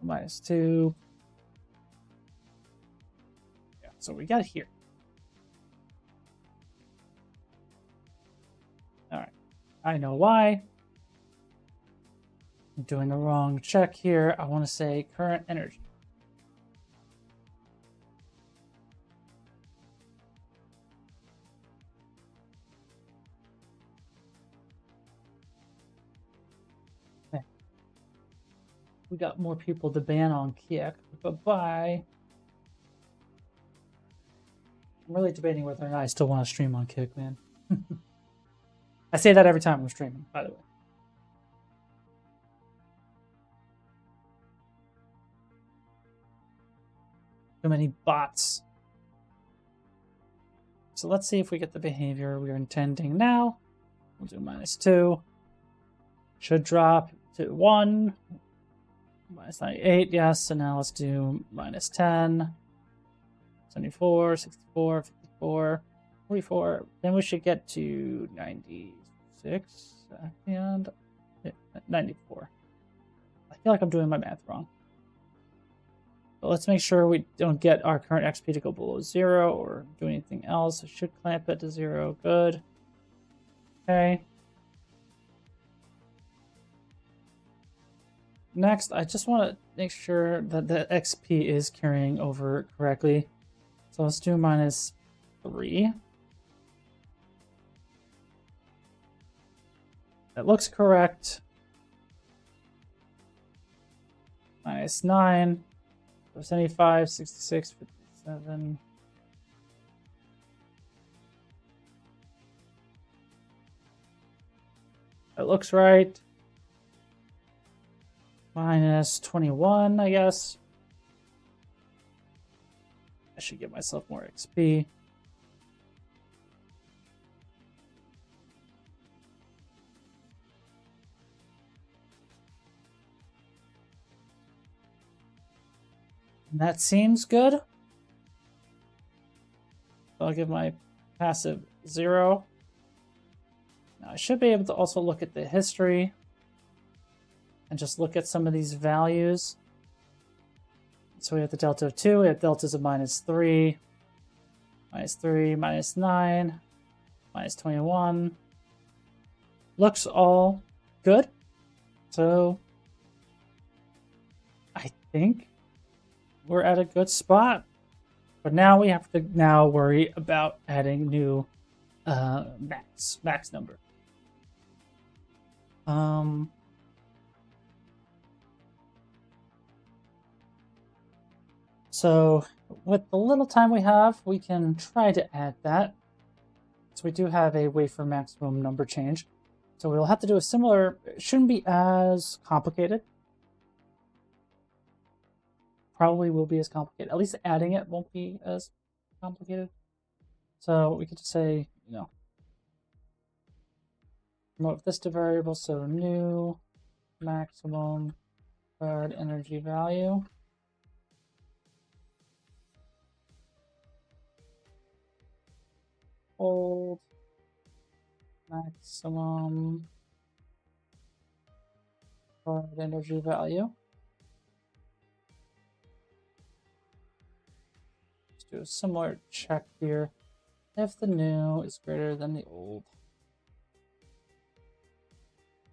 -2. Yeah, so we got here. Alright. I know why. I'm doing the wrong check here. I want to say current energy. We got more people to ban on Kick. Bye-bye. I'm really debating whether or not I still want to stream on Kick, man. I say that every time I'm streaming, by the way. too many bots. So let's see if we get the behavior we're intending now. We'll do -2. Should drop to 1. -98, yes. And now let's do -10. 74, 64, 54, 44. Then we should get to 96 and 94. I feel like I'm doing my math wrong. But let's make sure we don't get our current XP to go below 0 or do anything else. I should clamp it to 0. Good. Okay. Next, I just want to make sure that the XP is carrying over correctly. So let's do -3. That looks correct. -9. 75, 66, 57. That looks right. -21, I guess. I should give myself more XP. And that seems good. I'll give my passive 0. Now I should be able to also look at the history and just look at some of these values. So we have the delta of 2, we have deltas of -3, -3, -9, -21. Looks all good. So I think we're at a good spot. But now we have to worry about adding new max number. So with the little time we have, we can try to add that. So we do have a wafer maximum number change. So we'll have to do a similar, it shouldn't be as complicated. Probably will be as complicated. At least adding it won't be as complicated. So we could just say, promote this to variable, so new maximum card energy value. Hold maximum card energy value. Let's do a similar check here. If the new is greater than the old.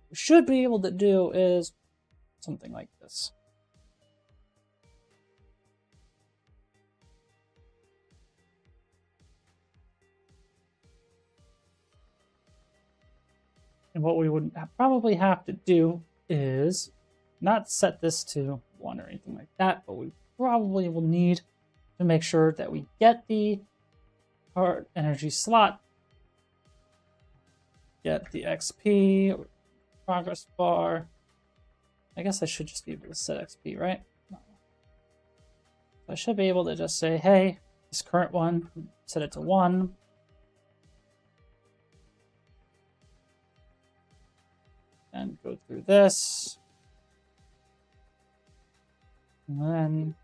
What we should be able to do is something like this. And what we would probably have to do is not set this to 1 or anything like that, but we probably will need to make sure that we get the card energy slot, get the XP, progress bar. I guess I should just be able to set XP, right? No. I should be able to just say, hey, this current one, set it to 1. And go through this. And then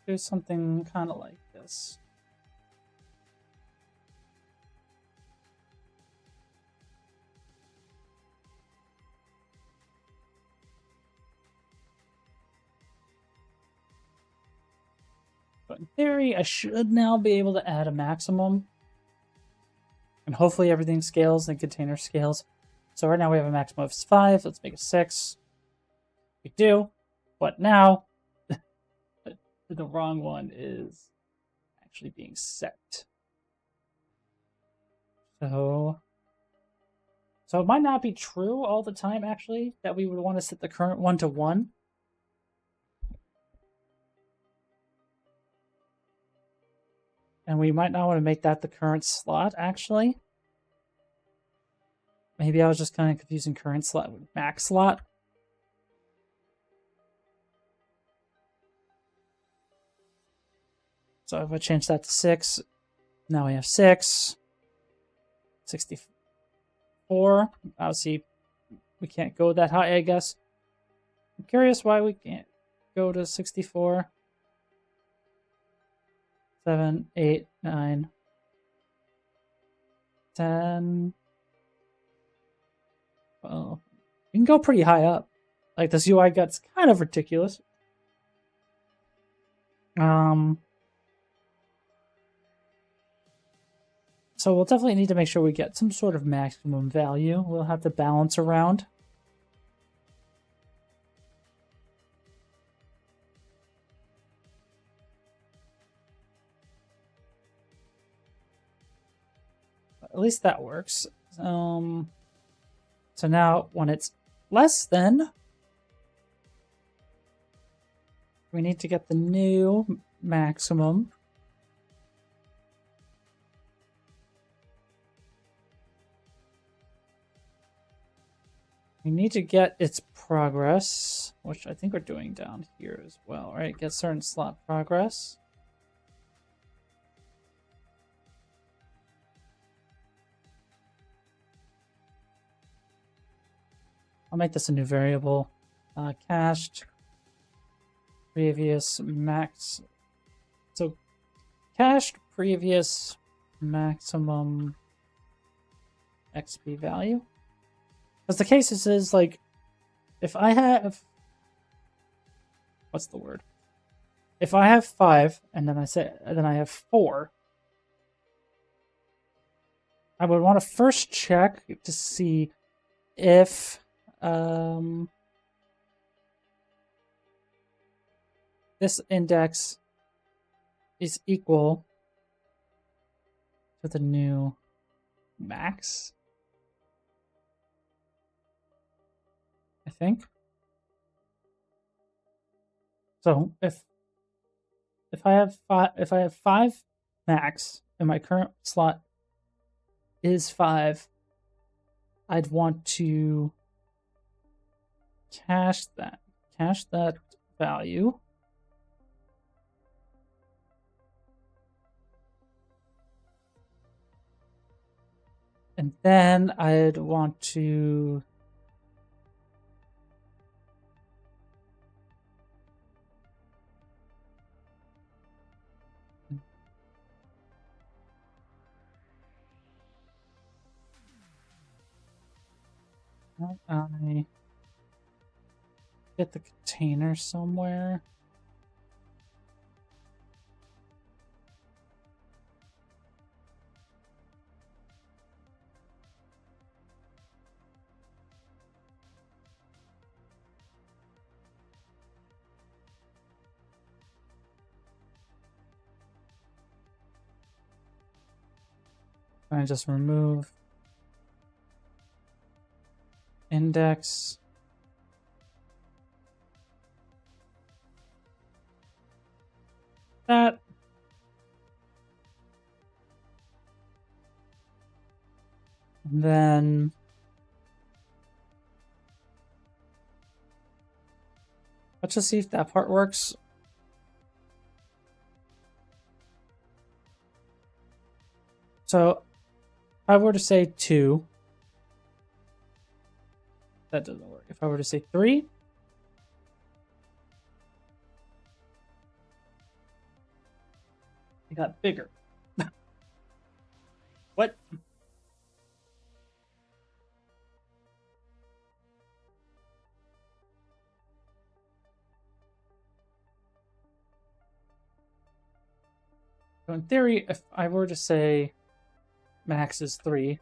do something kind of like this. But in theory, I should now be able to add a maximum. And hopefully everything scales and container scales. So right now we have a maximum of 5. Let's make it 6. We do. But now, the wrong one is actually being set. So it might not be true all the time, actually, that we would want to set the current one to 1. And we might not want to make that the current slot, actually. Maybe I was just kind of confusing current slot with max slot. So if I change that to 6, now we have 6. 64. Obviously, we can't go that high, I guess. I'm curious why we can't go to 64. 7, 8, 9, 10. Well, you can go pretty high up. Like, this UI gets kind of ridiculous. So we'll definitely need to make sure we get some sort of maximum value. We'll have to balance around. At least that works. So now when it's less than, we need to get the new maximum. We need to get its progress, which I think we're doing down here as well, right? Get certain slot progress. I'll make this a new variable. Cached previous max. So cached previous maximum XP value. Because the case is like, if I have, what's the word? If I have 5 and then I have 4, I would want to first check to see if this index is equal to the new max. I think. So if I have 5 max and my current slot is 5, I'd want to cache that value. And then I'd want to I get the container somewhere. I just remove index. That. And then let's just see if that part works. So if I were to say 2, that doesn't work. If I were to say 3, it got bigger. What? So in theory, if I were to say max is 3,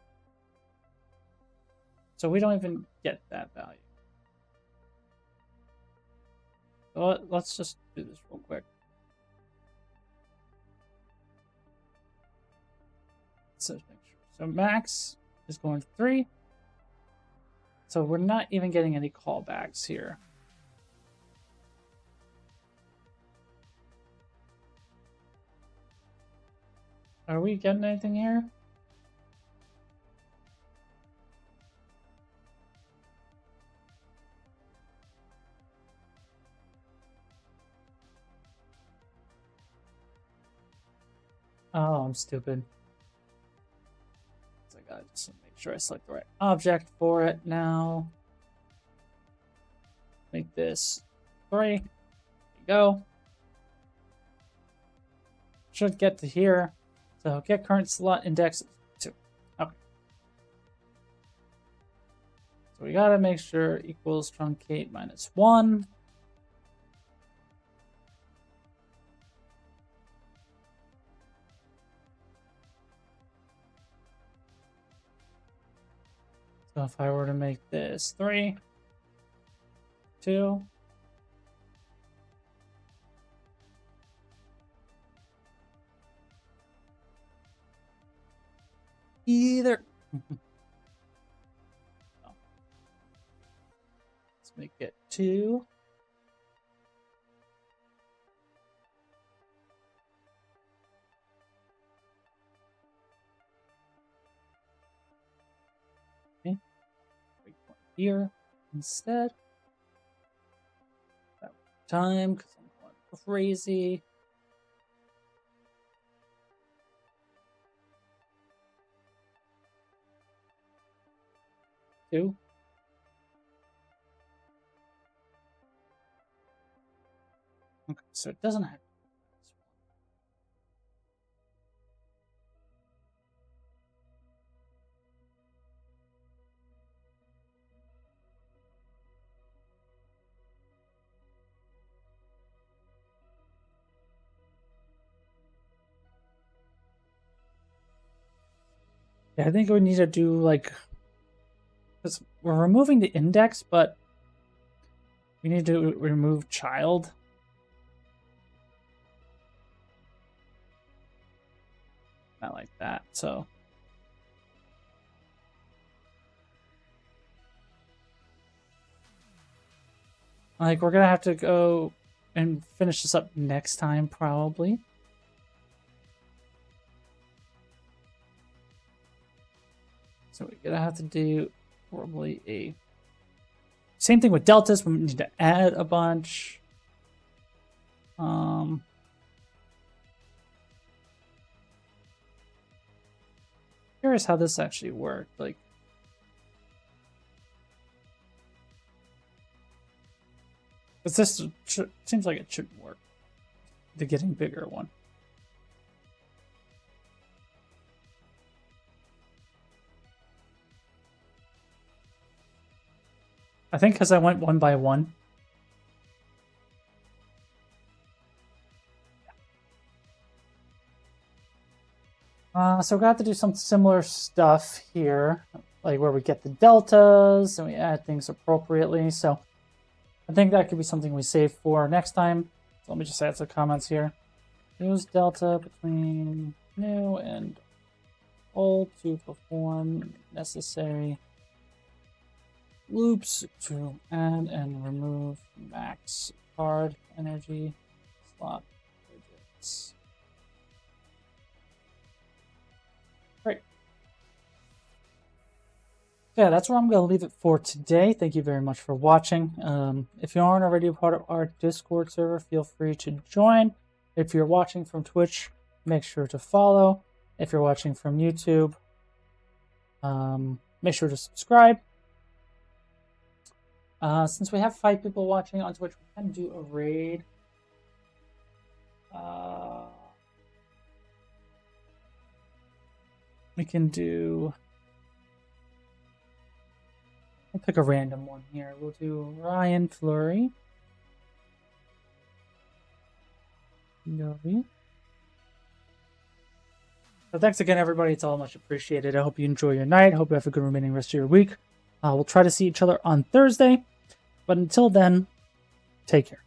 so we don't even get that value. So let's just do this real quick. So max is going to 3. So we're not even getting any callbacks here. Are we getting anything here? Oh, I'm stupid. So I gotta just make sure I select the right object for it now. Make this 3. There you go. Should get to here. So get current slot index 2. Okay. So we gotta make sure equals truncate minus 1. So if I were to make this 3, 2, either. Let's make it 2. Okay. Breakpoint here instead. That time because I'm going crazy. Two. Okay, so it doesn't have. Yeah, I think we need to do like, because we're removing the index, but we need to remove child. Not like that, so. Like, we're gonna have to go and finish this up next time, probably. So we're gonna have to do probably a same thing with deltas. We need to add a bunch. Curious how this actually worked. Like, because this seems like it shouldn't work. The getting bigger one. I think because I went 1 by 1. So we got to do some similar stuff here, like where we get the deltas and we add things appropriately. So I think that could be something we save for next time. So let me just add some comments here. Use delta between new and old to perform necessary loops to add and remove max card energy slot digits. Great. Yeah, that's where I'm going to leave it for today. Thank you very much for watching. If you aren't already a part of our Discord server, feel free to join. If you're watching from Twitch, make sure to follow. If you're watching from YouTube, make sure to subscribe. Since we have 5 people watching on Twitch, we can do a raid. We can do... I'll pick a random one here. We'll do Ryan Fleury. So thanks again, everybody. It's all much appreciated. I hope you enjoy your night. I hope you have a good remaining rest of your week. We'll try to see each other on Thursday. But until then, take care.